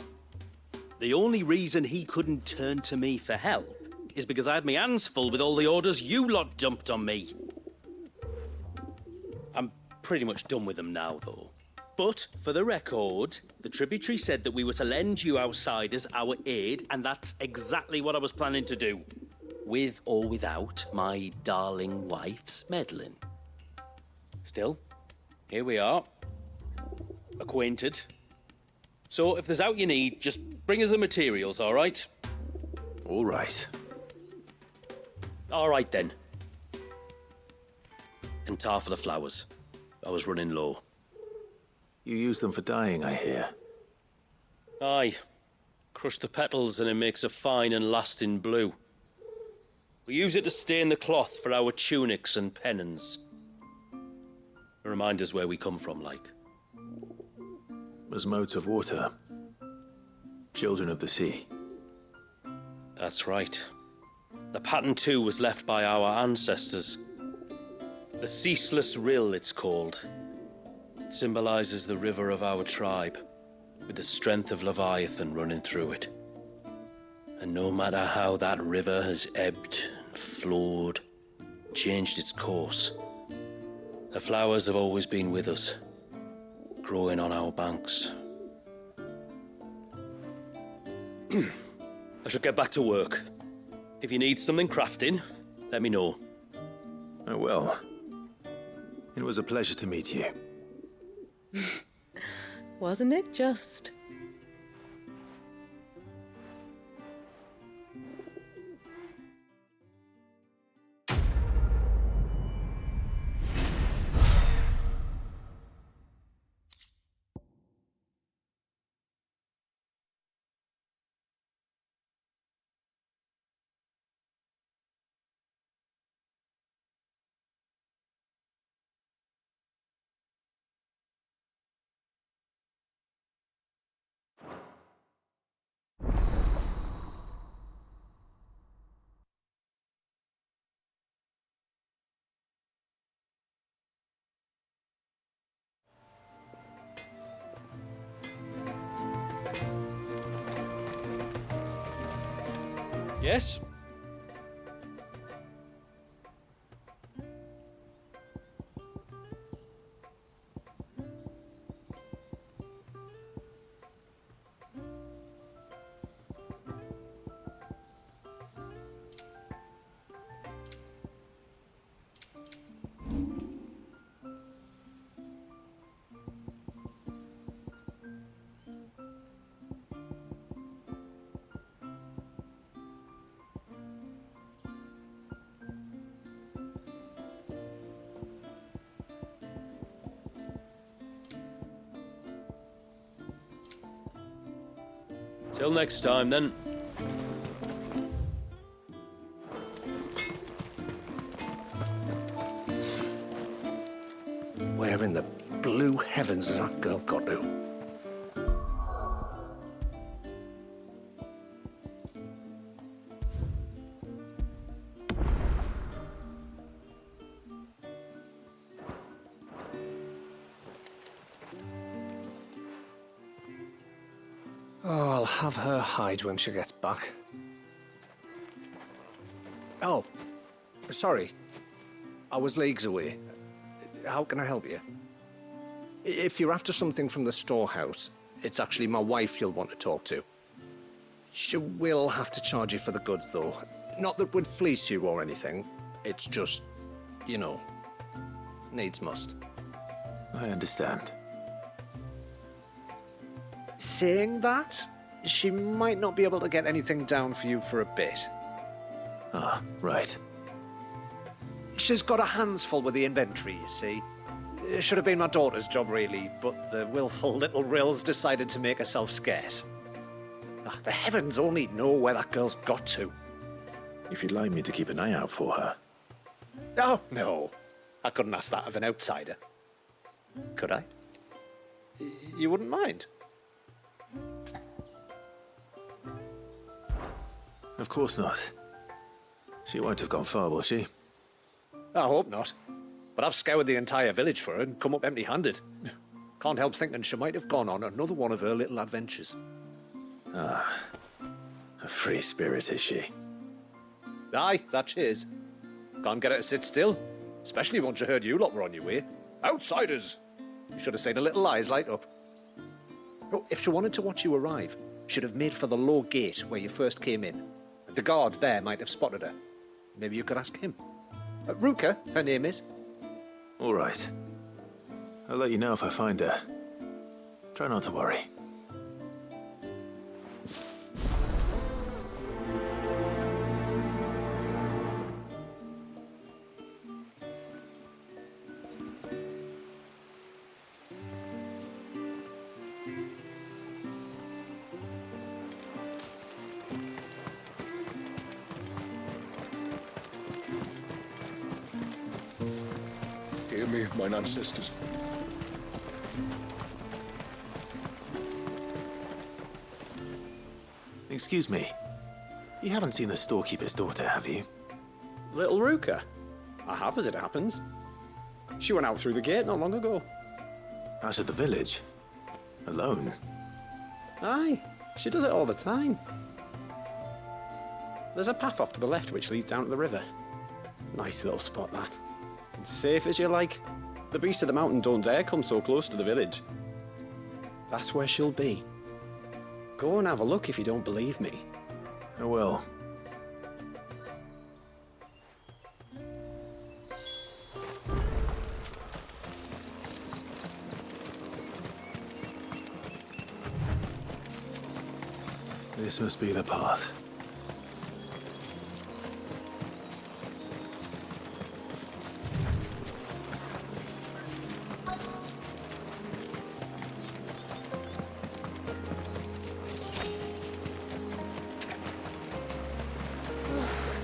The only reason he couldn't turn to me for help is because I had my hands full with all the orders you lot dumped on me. I'm pretty much done with them now, though. But, for the record, the tributary said that we were to lend you outsiders our aid, and that's exactly what I was planning to do. With or without my darling wife's meddling. Still, here we are. Acquainted. So, if there's out you need, just bring us the materials, all right? All right. All right, then. And tar for the flowers. I was running low. You use them for dyeing, I hear. Aye. Crush the petals and it makes a fine and lasting blue. We use it to stain the cloth for our tunics and pennons. To remind us where we come from, like. As motes of water. Children of the sea. That's right. The pattern, too, was left by our ancestors. The Ceaseless Rill, it's called. It symbolizes the river of our tribe, with the strength of Leviathan running through it. And no matter how that river has ebbed and flowed, changed its course, the flowers have always been with us, growing on our banks. I should get back to work. If you need something crafting, let me know. I will. It was a pleasure to meet you. Wasn't it just? Yes? Till next time, then. Where in the blue heavens has that girl got to? Oh, I'll have her hide when she gets back. Oh, sorry. I was leagues away. How can I help you? If you're after something from the storehouse, it's actually my wife you'll want to talk to. She will have to charge you for the goods, though. Not that we'd fleece you or anything. It's just, you know, needs must. I understand. Saying that, she might not be able to get anything down for you for a bit. Ah, right. She's got her hands full with the inventory, you see. It should have been my daughter's job, really, but the willful little Rills decided to make herself scarce. Ah, the heavens only know where that girl's got to. If you'd like me to keep an eye out for her. Oh, no. I couldn't ask that of an outsider. Could I? You wouldn't mind? Of course not. She won't have gone far, will she? I hope not. But I've scoured the entire village for her and come up empty-handed. Can't help thinking she might have gone on another one of her little adventures. Ah, a free spirit, is she? Aye, that she is. Can't get her to sit still, especially once you heard you lot were on your way. Outsiders! You should have seen her little eyes light up. Oh, if she wanted to watch you arrive, she'd have made for the low gate where you first came in. The guard there might have spotted her. Maybe you could ask him. Ruka, her name is. All right. I'll let you know if I find her. Try not to worry. Hear me, mine ancestors. Excuse me. You haven't seen the storekeeper's daughter, have you? Little Ruka? I have, as it happens. She went out through the gate not long ago. Out of the village? Alone? Aye, she does it all the time. There's a path off to the left which leads down to the river. Nice little spot, that. It's safe as you like. The beasts of the mountain don't dare come so close to the village. That's where she'll be. Go and have a look if you don't believe me. I will. This must be the path.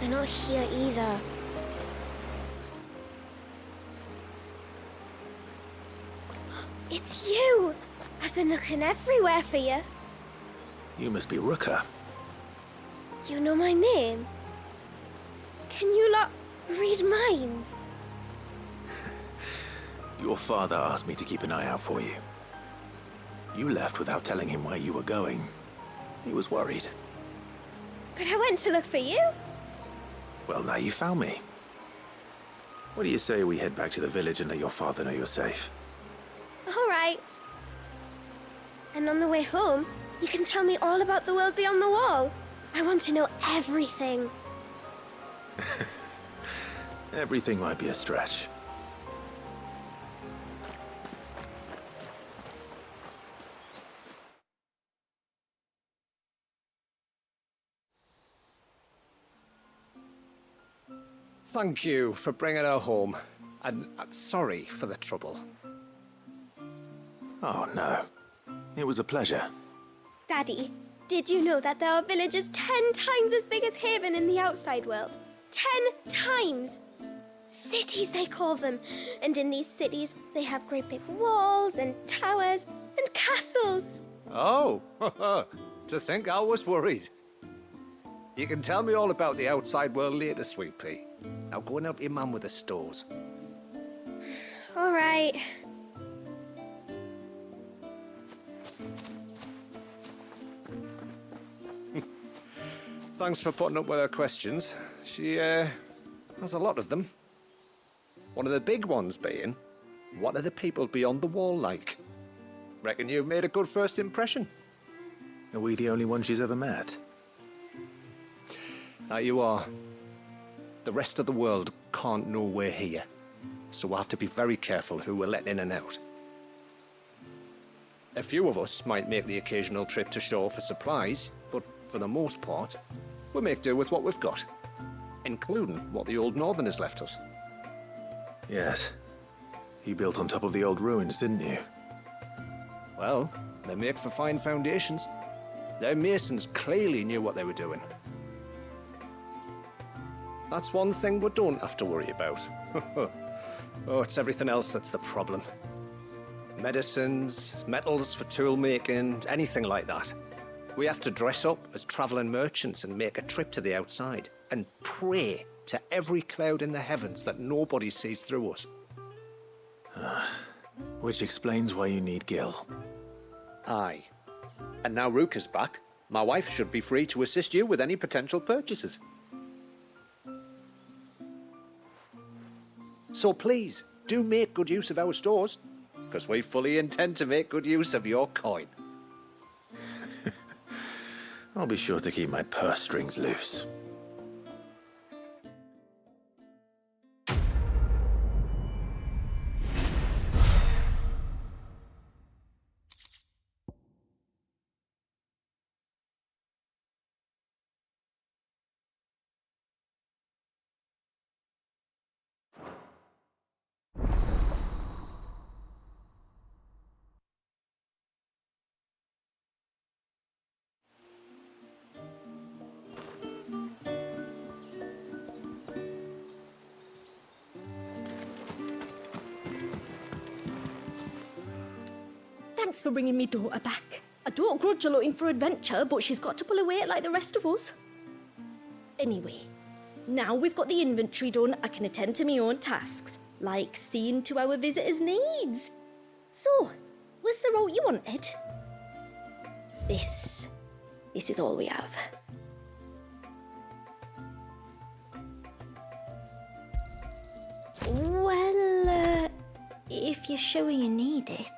They're not here either. It's you! I've been looking everywhere for you. You must be Ruka. You know my name? Can you lot read minds? Your father asked me to keep an eye out for you. You left without telling him where you were going. He was worried. But I went to look for you. Well, now you found me. What do you say we head back to the village and let your father know you're safe? All right. And on the way home, you can tell me all about the world beyond the wall. I want to know everything. Everything might be a stretch. Thank you for bringing her home. And sorry for the trouble. Oh, no. It was a pleasure. Daddy, did you know that there are villages 10 times as big as Haven in the outside world? 10 times! Cities, they call them. And in these cities, they have great big walls and towers and castles. Oh, to think I was worried. You can tell me all about the outside world later, Sweet Pea. Now go and help your mum with the stores. All right. Thanks for putting up with her questions. She, has a lot of them. One of the big ones being, what are the people beyond the wall like? Reckon you've made a good first impression. Are we the only ones she's ever met? That you are. The rest of the world can't know we're here, so we'll have to be very careful who we're letting in and out. A few of us might make the occasional trip to shore for supplies, but for the most part, we'll make do with what we've got, including what the old Northerners left us. Yes. You built on top of the old ruins, didn't you? Well, they make for fine foundations. Their masons clearly knew what they were doing. That's one thing we don't have to worry about. Oh, it's everything else that's the problem. Medicines, metals for tool making, anything like that. We have to dress up as travelling merchants and make a trip to the outside and pray to every cloud in the heavens that nobody sees through us. Which explains why you need Gil. Aye. And now Ruka's back, my wife should be free to assist you with any potential purchases. So please, do make good use of our stores, because we fully intend to make good use of your coin. I'll be sure to keep my purse strings loose. Thanks for bringing me daughter back. I don't grudge her looking for adventure, but she's got to pull her weight like the rest of us. Anyway, now we've got the inventory done, I can attend to my own tasks, like seeing to our visitors' needs. So, was the route you wanted? This is all we have. Well, if you're sure you need it.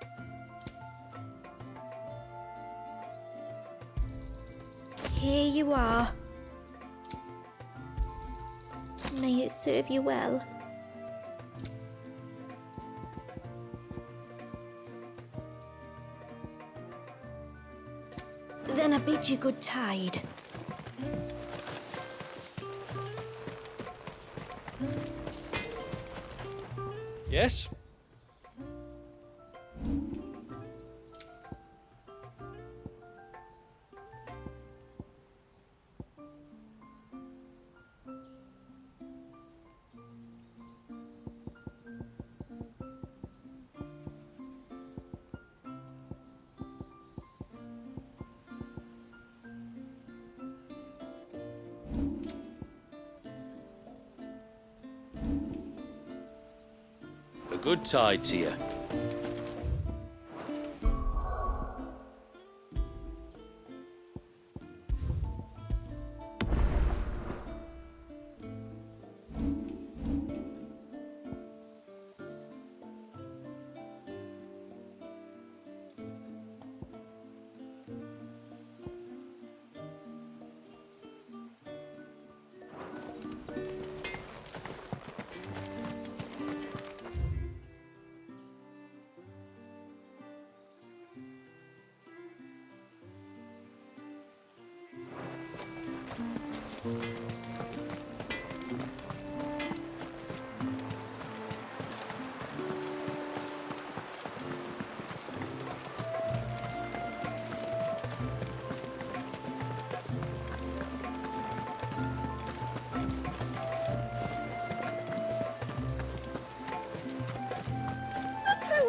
Here you are. May it serve you well. Then I bid you good tide. Yes? A good tide to you.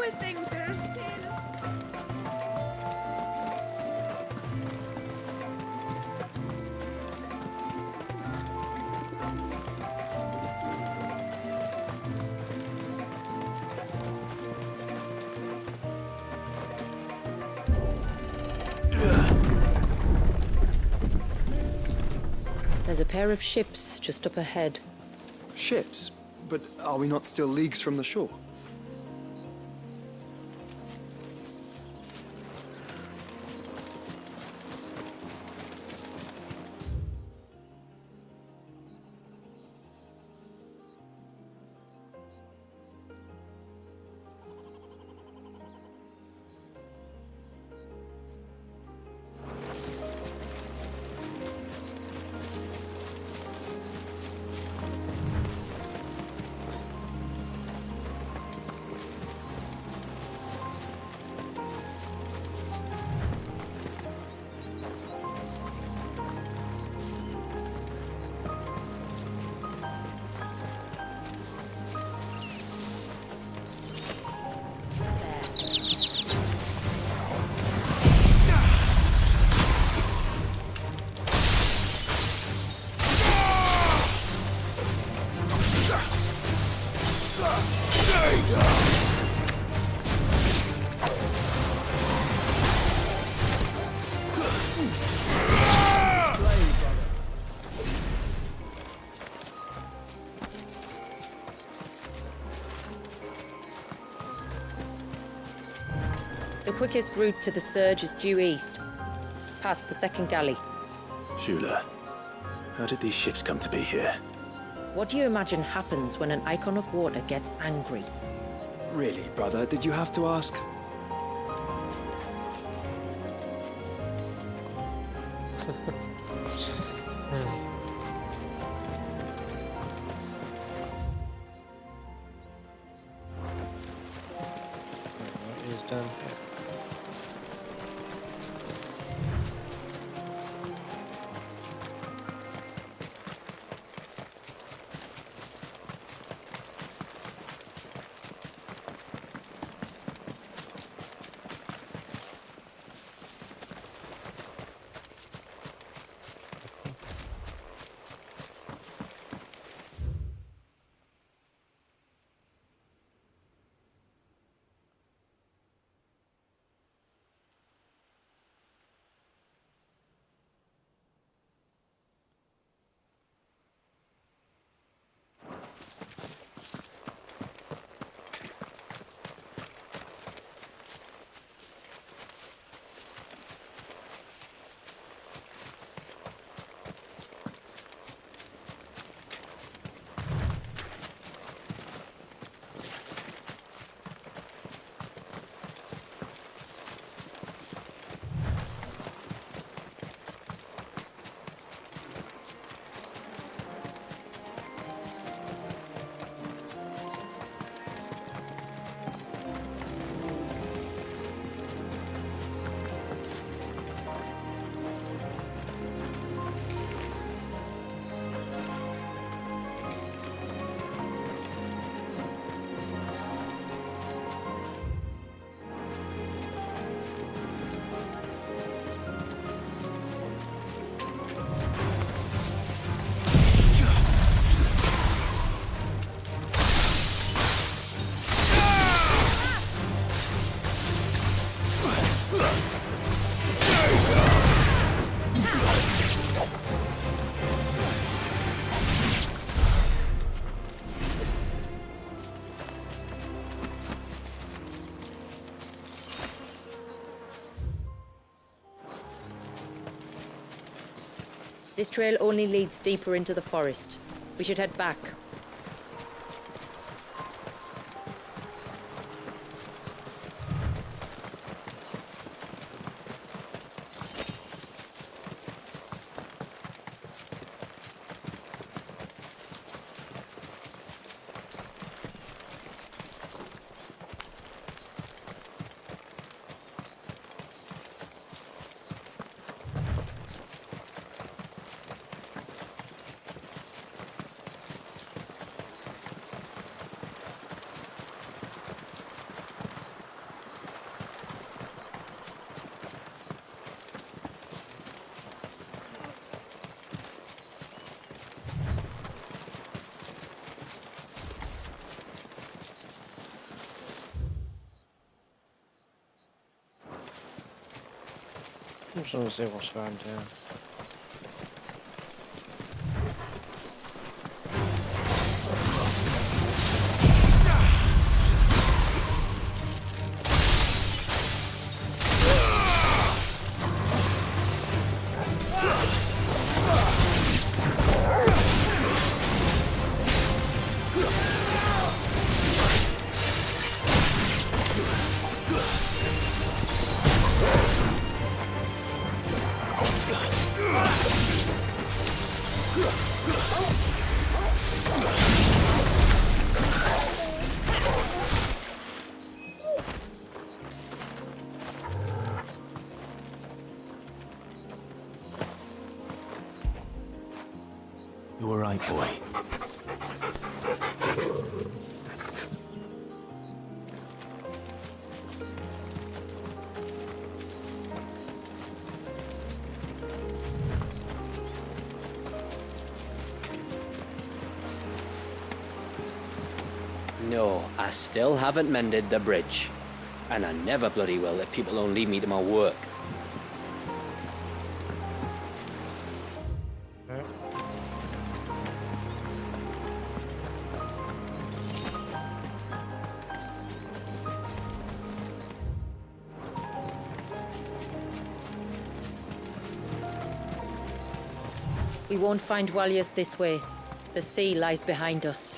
with things are as careless. There's a pair of ships just up ahead. Ships? But are we not still leagues from the shore? The quickest route to the surge is due east, past the second galley. Shula, how did these ships come to be here? What do you imagine happens when an icon of water gets angry? Really, brother, did you have to ask? What is done here? This trail only leads deeper into the forest. We should head back. just want to see what's around here. You were right, boy. No, I still haven't mended the bridge. And I never bloody will if people don't leave me to my work. We won't find Walius this way. The sea lies behind us.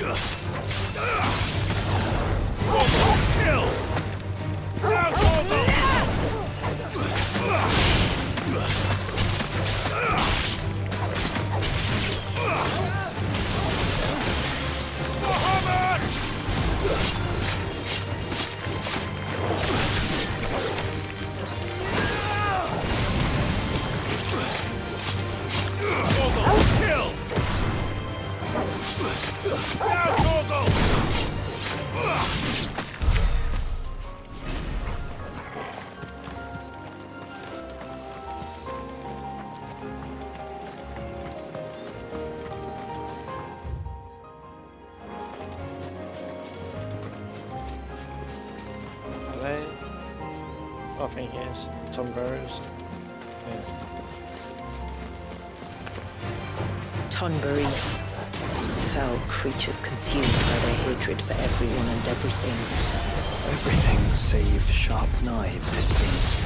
Kill! Now, I think yes, Tonberries. Yeah. Tonberries. Foul creatures consumed by their hatred for everyone and everything. Everything save sharp knives, it seems.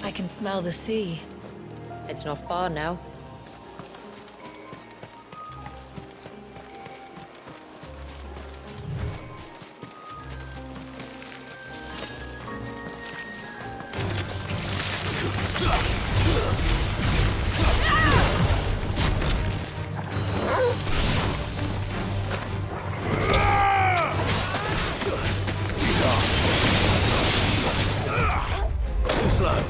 I can smell the sea. It's not far now. Too slow.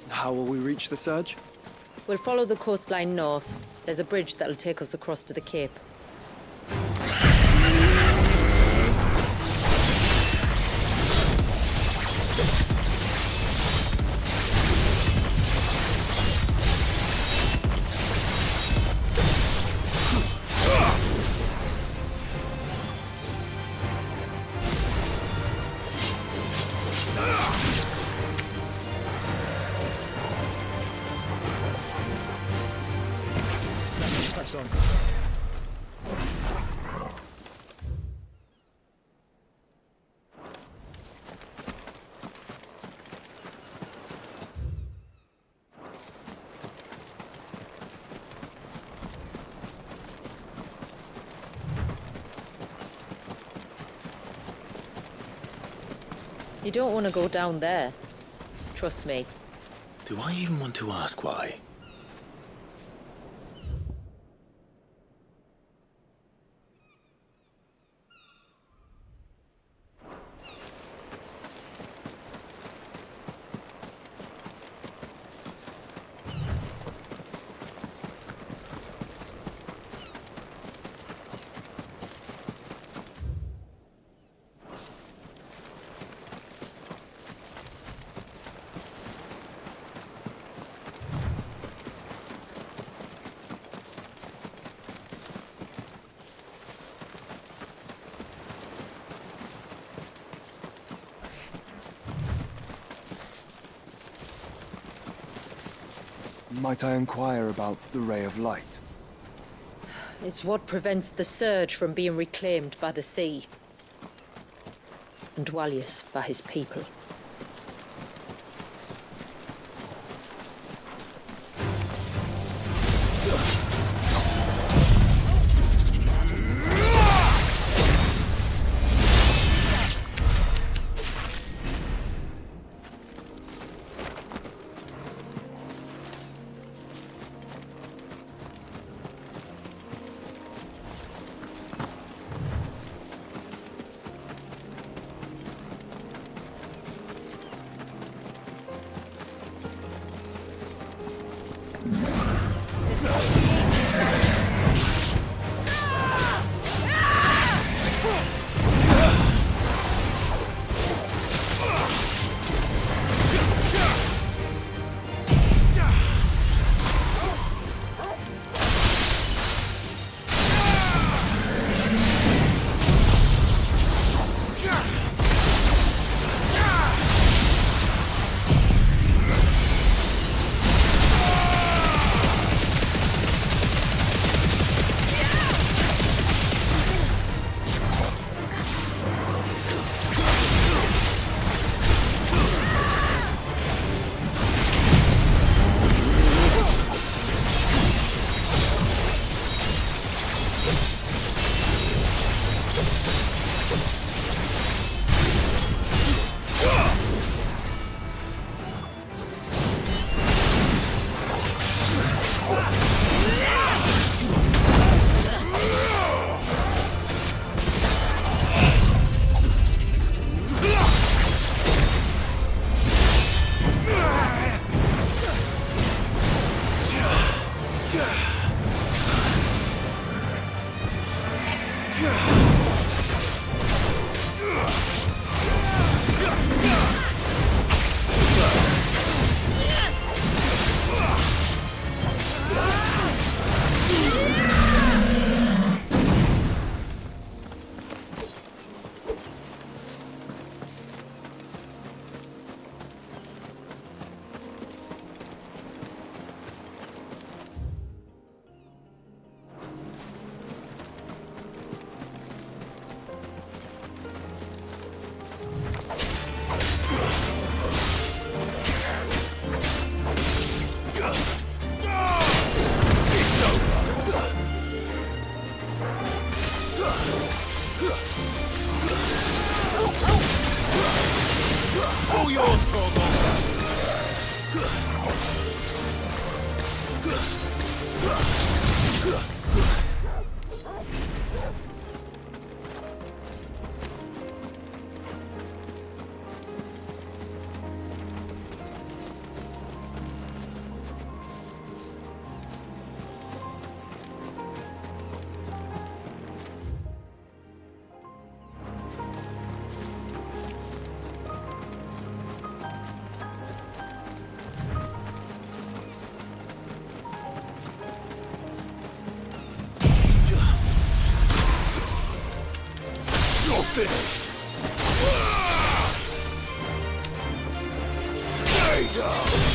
How will we reach the surge? We'll follow the coastline north. There's a bridge that'll take us across to the Cape. Press on. You don't want to go down there. Trust me. Do I even want to ask why? Might I inquire about the Ray of Light? It's what prevents the surge from being reclaimed by the sea. And Wallius by his people. finished. There you go.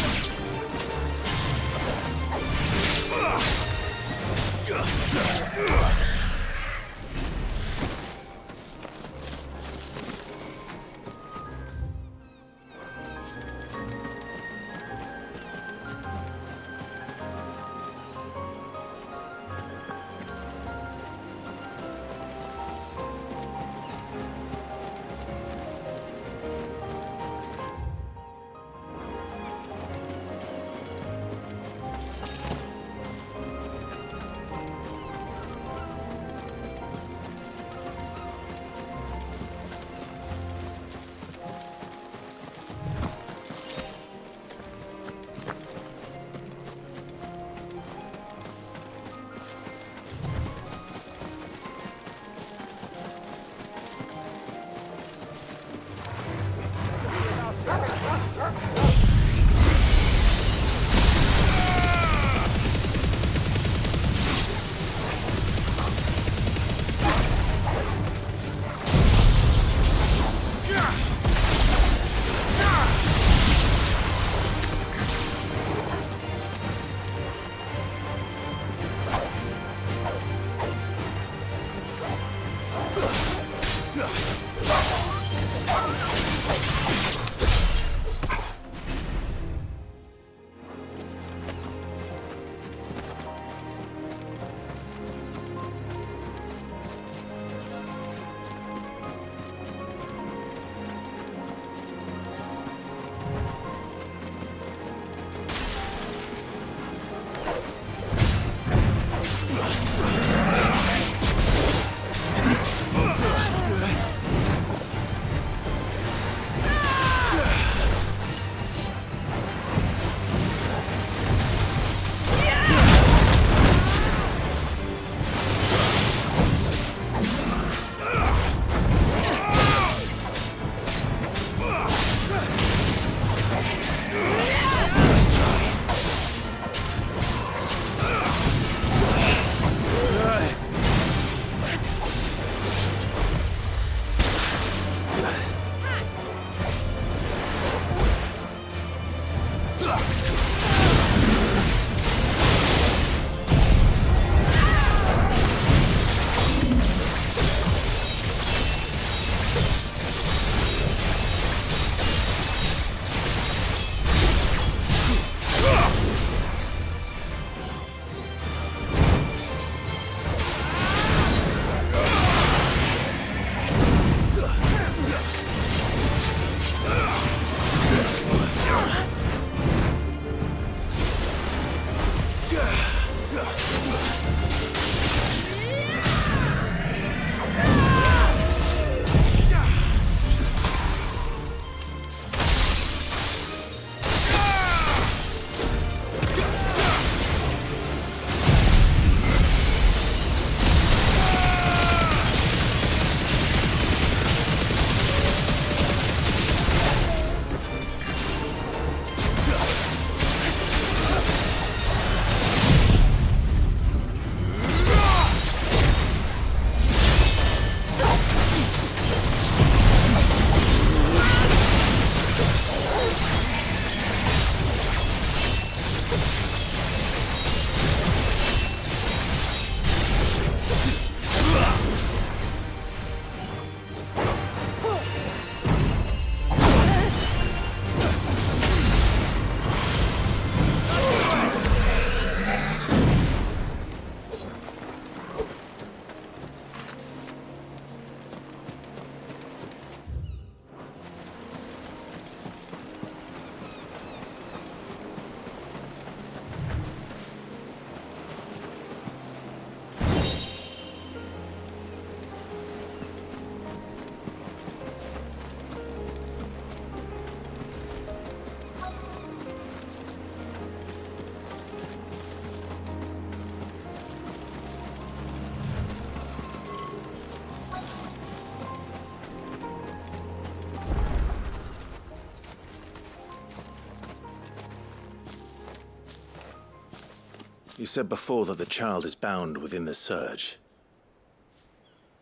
You said before that the child is bound within the surge.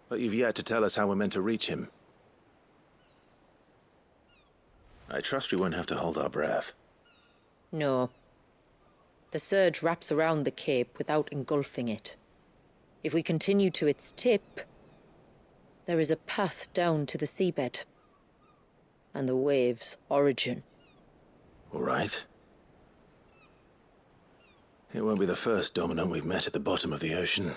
But you've yet to tell us how we're meant to reach him. I trust we won't have to hold our breath. No. The surge wraps around the cape without engulfing it. If we continue to its tip, there is a path down to the seabed. And the wave's origin. All right. It won't be the first dominant we've met at the bottom of the ocean.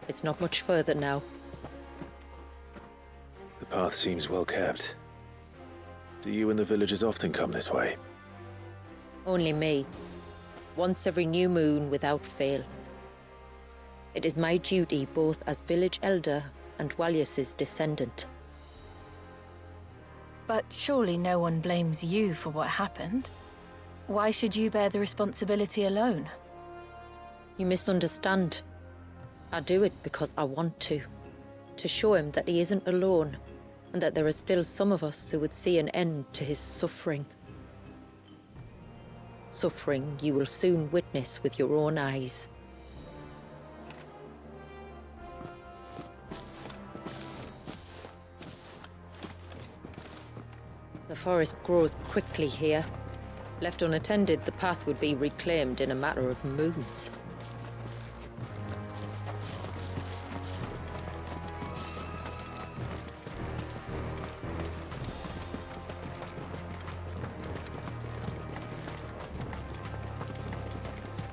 It's not much further now. The path seems well kept. Do you and the villagers often come this way? Only me. Once every new moon without fail. It is my duty both as village elder and Walyus's descendant. But surely no one blames you for what happened. Why should you bear the responsibility alone? You misunderstand. I do it because I want to. To show him that he isn't alone, and that there are still some of us who would see an end to his suffering. Suffering you will soon witness with your own eyes. The forest grows quickly here. Left unattended, the path would be reclaimed in a matter of moons.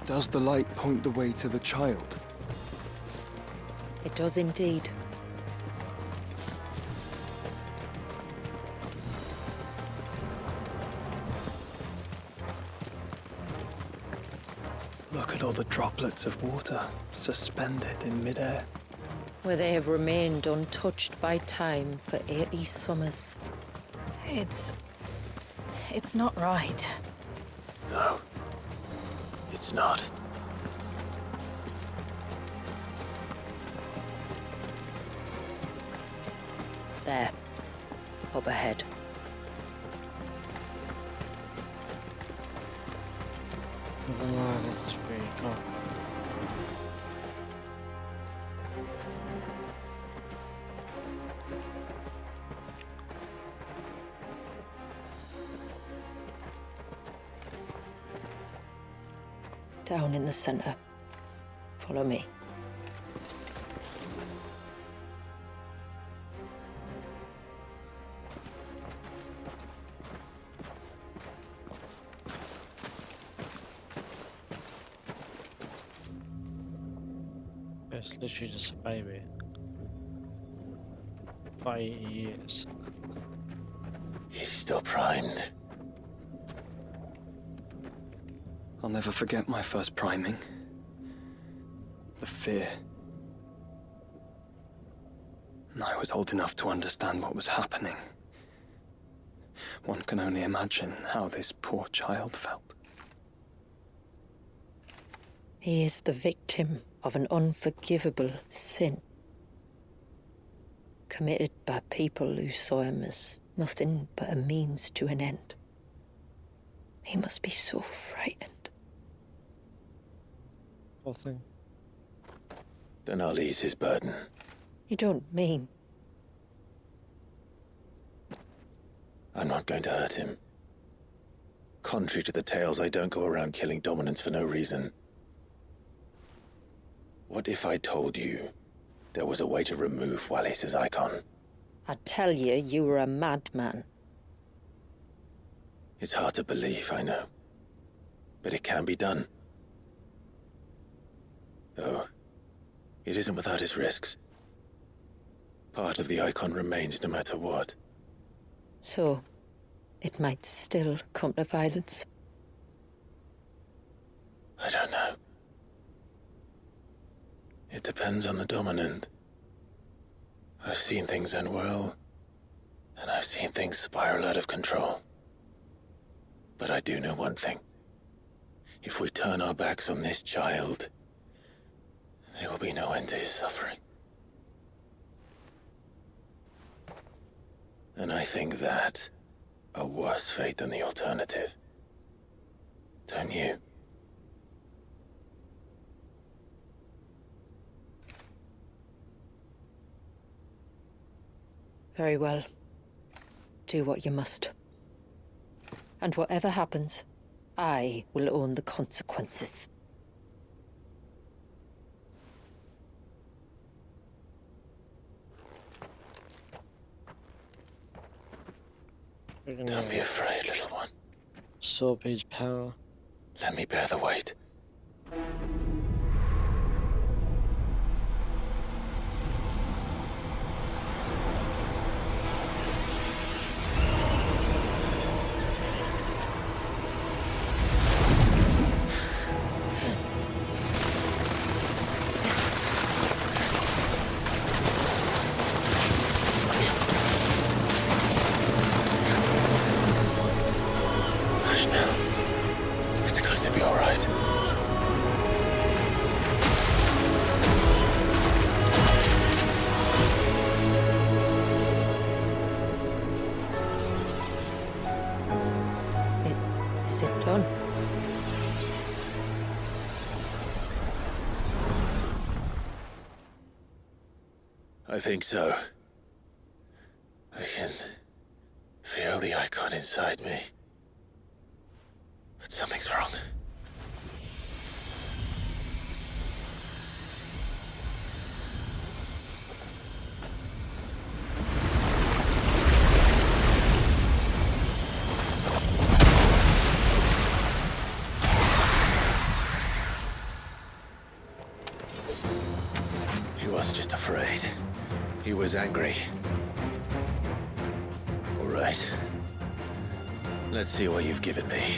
Does the light point the way to the child? It does indeed. Look at all the droplets of water suspended in midair. Where they have remained untouched by time for 80 summers. It's not right. No. It's not. There. Up ahead. Oh, this is pretty cool. Down in the center. Follow me. It's literally just a baby. 5 years. He's still primed. I'll never forget my first priming. The fear. And I was old enough to understand what was happening. One can only imagine how this poor child felt. He is the victim of an unforgivable sin. Committed by people who saw him as nothing but a means to an end. He must be so frightened. Poor thing. Then I'll ease his burden. You don't mean? I'm not going to hurt him. Contrary to the tales, I don't go around killing dominants for no reason. What if I told you there was a way to remove Wallace's icon? I'd tell you you were a madman. It's hard to believe, I know. But it can be done. Though, it isn't without its risks. Part of the icon remains no matter what. So, it might still come to violence. I don't know. It depends on the dominant. I've seen things end well, and I've seen things spiral out of control. But I do know one thing. If we turn our backs on this child, there will be no end to his suffering. And I think that a worse fate than the alternative. Don't you? Very well. Do what you must. And whatever happens, I will own the consequences. Don't be afraid, little one. Sorbet's power. Let me bear the weight. Hush now. It's going to be all right. Is it done? I think so. I can feel the icon inside me. But something's wrong. He wasn't just afraid. He was angry. All right. Let's see what you've given me.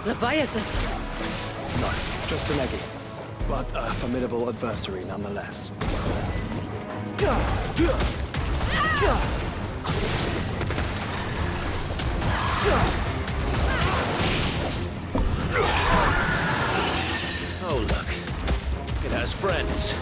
Leviathan? No, just an eggy. But a formidable adversary nonetheless. Oh, look. It has friends.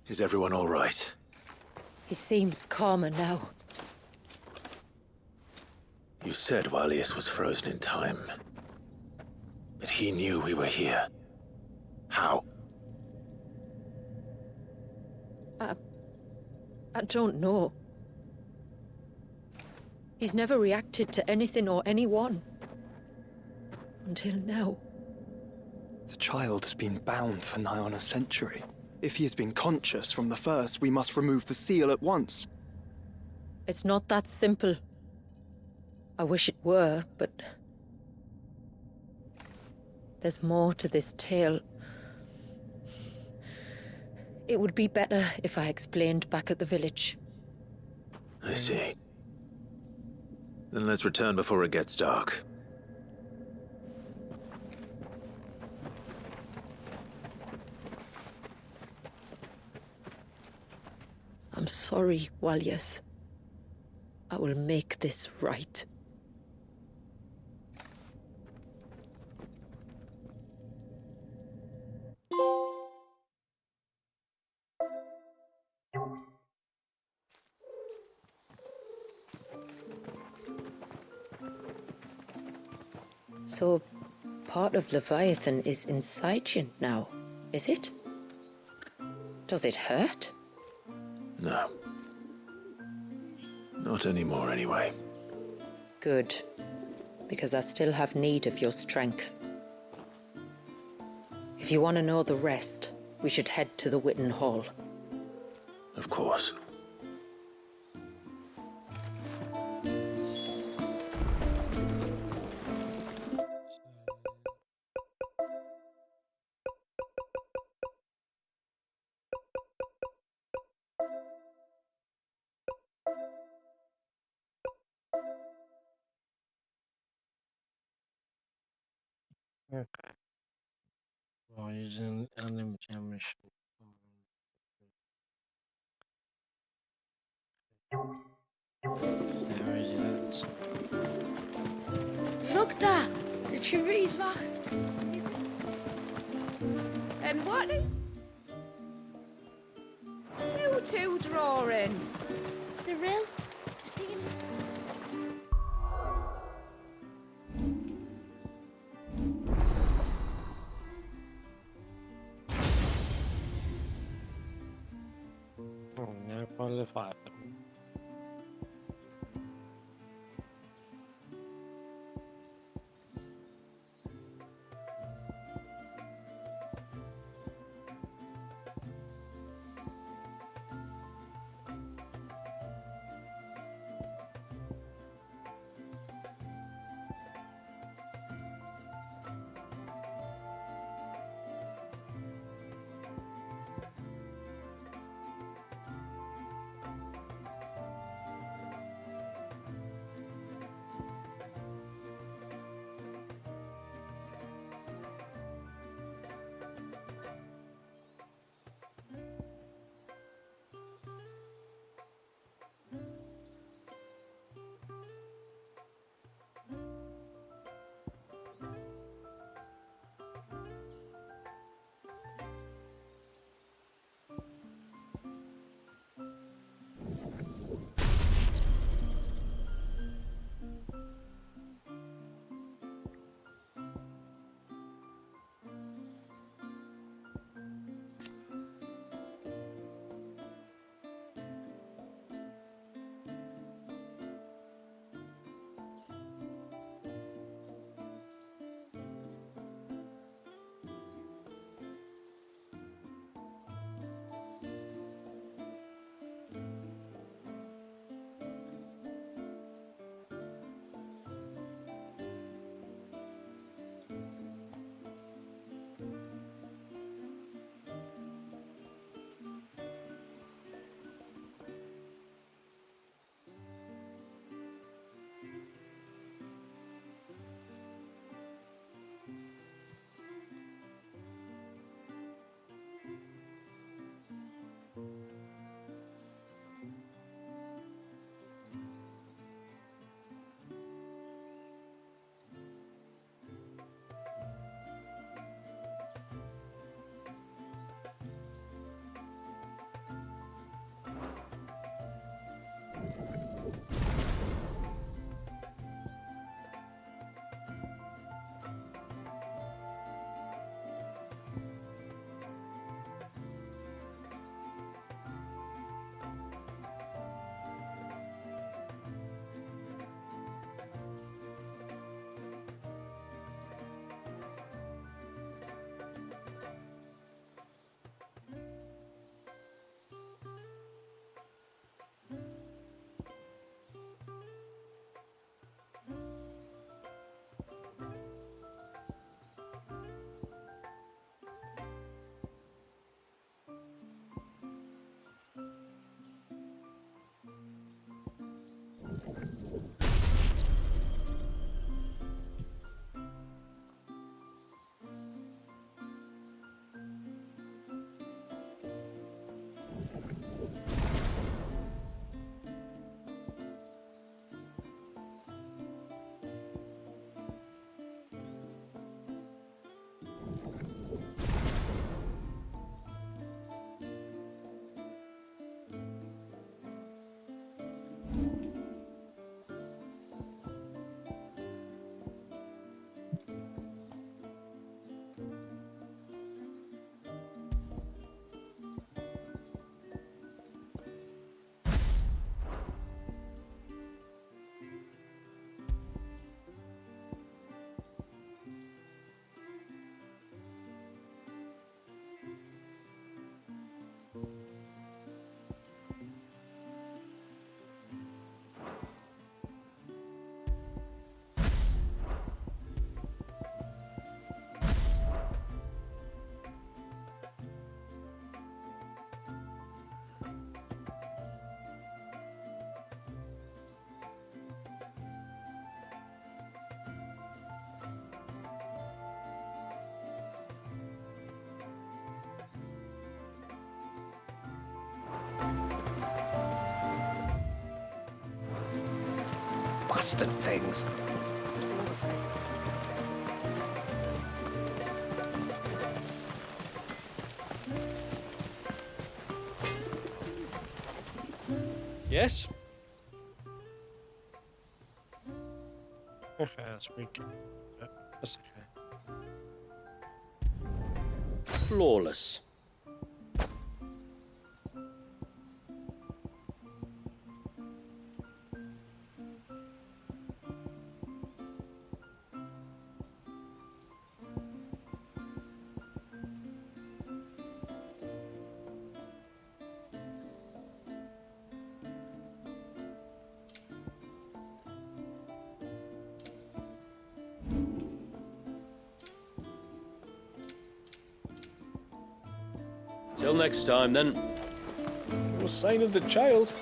Is everyone all right? He seems calmer now. You said Walius was frozen in time. But he knew we were here. How? I don't know. He's never reacted to anything or anyone. Until now. The child has been bound for nigh on a century. If he has been conscious from the first, we must remove the seal at once. It's not that simple. I wish it were, but... there's more to this tale. It would be better if I explained back at the village. I see. Then let's return before it gets dark. I'm sorry, Walius. I will make this right. So, part of Leviathan is inside you now, is it? Does it hurt? No. Not anymore, anyway. Good. Because I still have need of your strength. If you want to know the rest, we should head to the Witten Hall. Of course. Okay. While using unlimited ammunition. There is it. Look there! The tree's back. And what is... you two drawing? The real? Oh, now qualify. Bastard things. Yes? Okay, that's weak. That's okay. Flawless. Till next time, then. No sign of the child.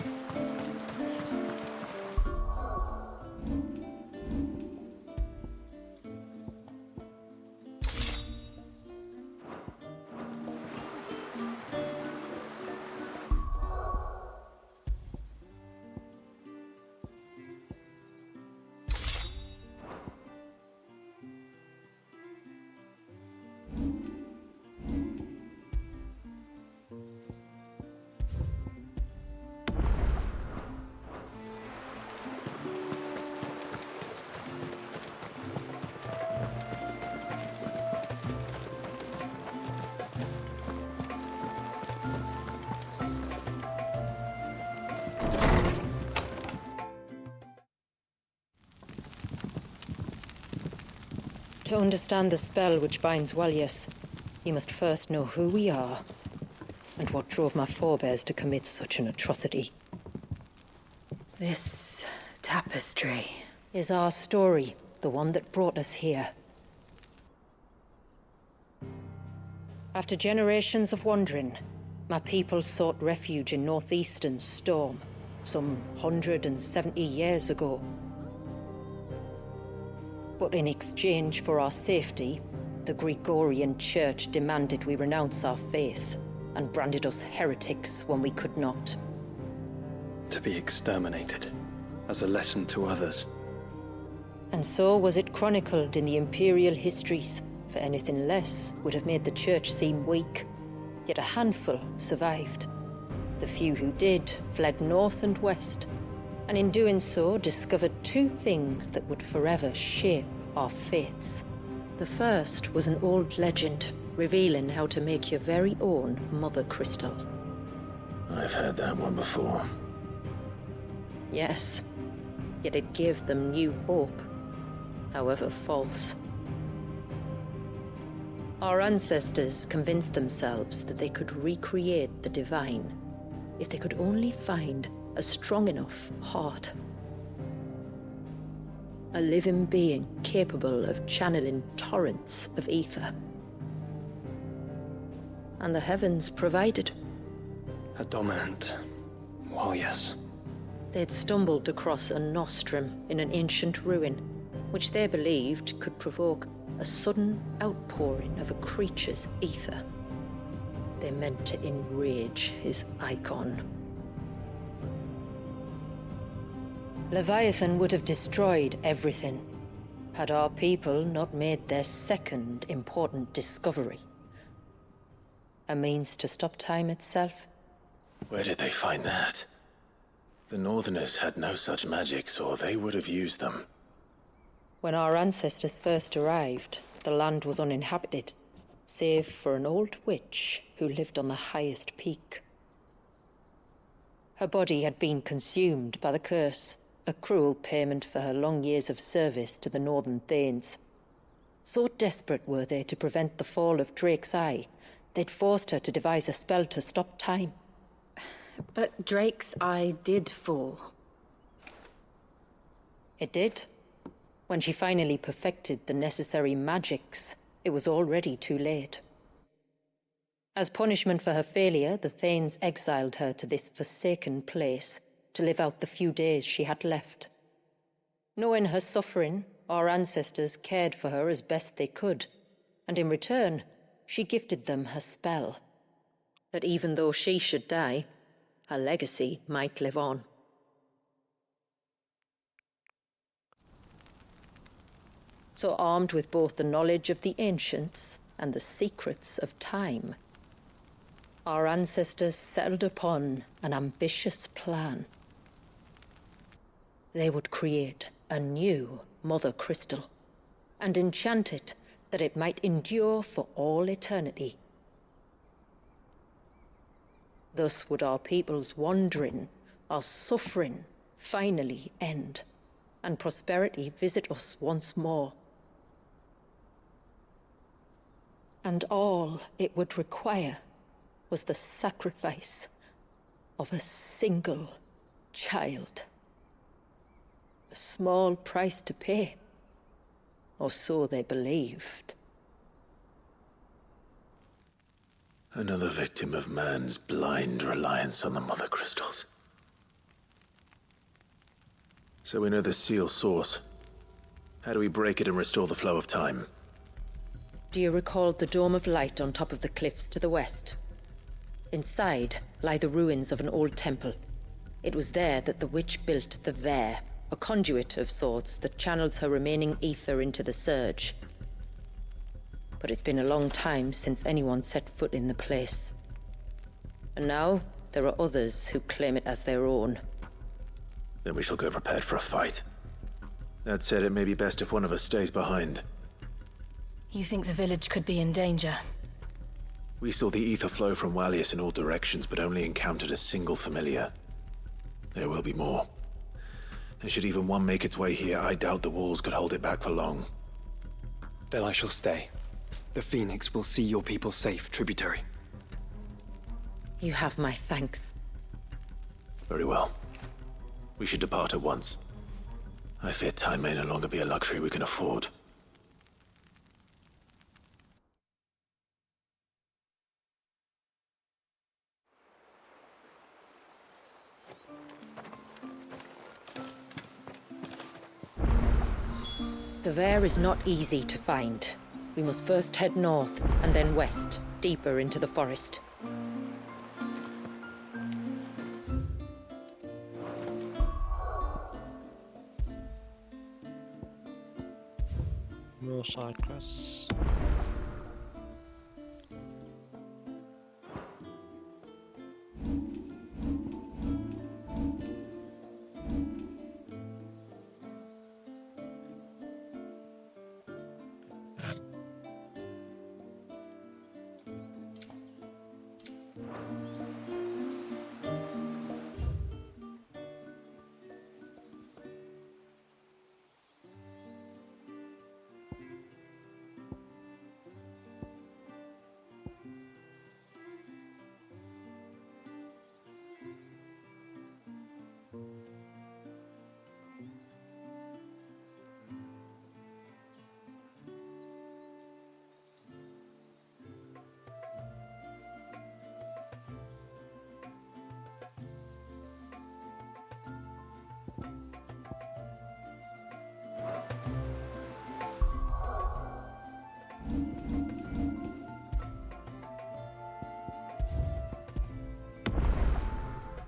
To understand the spell which binds Walius, you must first know who we are, and what drove my forebears to commit such an atrocity. This tapestry is our story, the one that brought us here. After generations of wandering, my people sought refuge in northeastern Storm, some 170 years ago. But in exchange for our safety, the Gregorian Church demanded we renounce our faith and branded us heretics when we could not. To be exterminated, as a lesson to others. And so was it chronicled in the imperial histories, for anything less would have made the Church seem weak. Yet a handful survived. The few who did fled north and west, and in doing so discovered two things that would forever shape our fates. The first was an old legend revealing how to make your very own Mother Crystal. I've heard that one before. Yes, yet it gave them new hope, however false. Our ancestors convinced themselves that they could recreate the divine if they could only find a strong enough heart. A living being capable of channeling torrents of ether. And the heavens provided. A dominant. Well, yes. They'd stumbled across a nostrum in an ancient ruin, which they believed could provoke a sudden outpouring of a creature's ether. They meant to enrage his icon. Leviathan would have destroyed everything, had our people not made their second important discovery. A means to stop time itself. Where did they find that? The Northerners had no such magics, or they would have used them. When our ancestors first arrived, the land was uninhabited, save for an old witch who lived on the highest peak. Her body had been consumed by the curse, a cruel payment for her long years of service to the Northern Thanes. So desperate were they to prevent the fall of Drake's Eye, they'd forced her to devise a spell to stop time. But Drake's Eye did fall. It did. When she finally perfected the necessary magics, it was already too late. As punishment for her failure, the Thanes exiled her to this forsaken place to live out the few days she had left. Knowing her suffering, our ancestors cared for her as best they could, and in return, she gifted them her spell. That even though she should die, her legacy might live on. So armed with both the knowledge of the ancients and the secrets of time, our ancestors settled upon an ambitious plan. They would create a new Mother Crystal and enchant it that it might endure for all eternity. Thus would our people's wandering, our suffering, finally end, and prosperity visit us once more. And all it would require was the sacrifice of a single child. A small price to pay, or so they believed. Another victim of man's blind reliance on the Mother Crystals. So we know the seal source. How do we break it and restore the flow of time? Do you recall the dome of light on top of the cliffs to the west? Inside lie the ruins of an old temple. It was there that the witch built the Vare, a conduit of sorts that channels her remaining ether into the Surge. But it's been a long time since anyone set foot in the place. And now, there are others who claim it as their own. Then we shall go prepared for a fight. That said, it may be best if one of us stays behind. You think the village could be in danger? We saw the ether flow from Wallius in all directions, but only encountered a single familiar. There will be more. And should even one make its way here, I doubt the walls could hold it back for long. Then I shall stay. The Phoenix will see your people safe, tributary. You have my thanks. Very well. We should depart at once. I fear time may no longer be a luxury we can afford. The Vare is not easy to find. We must first head north, and then west, deeper into the forest. More side quests.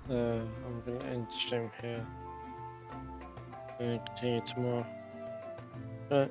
I'm going to end the stream here and continue tomorrow. Right.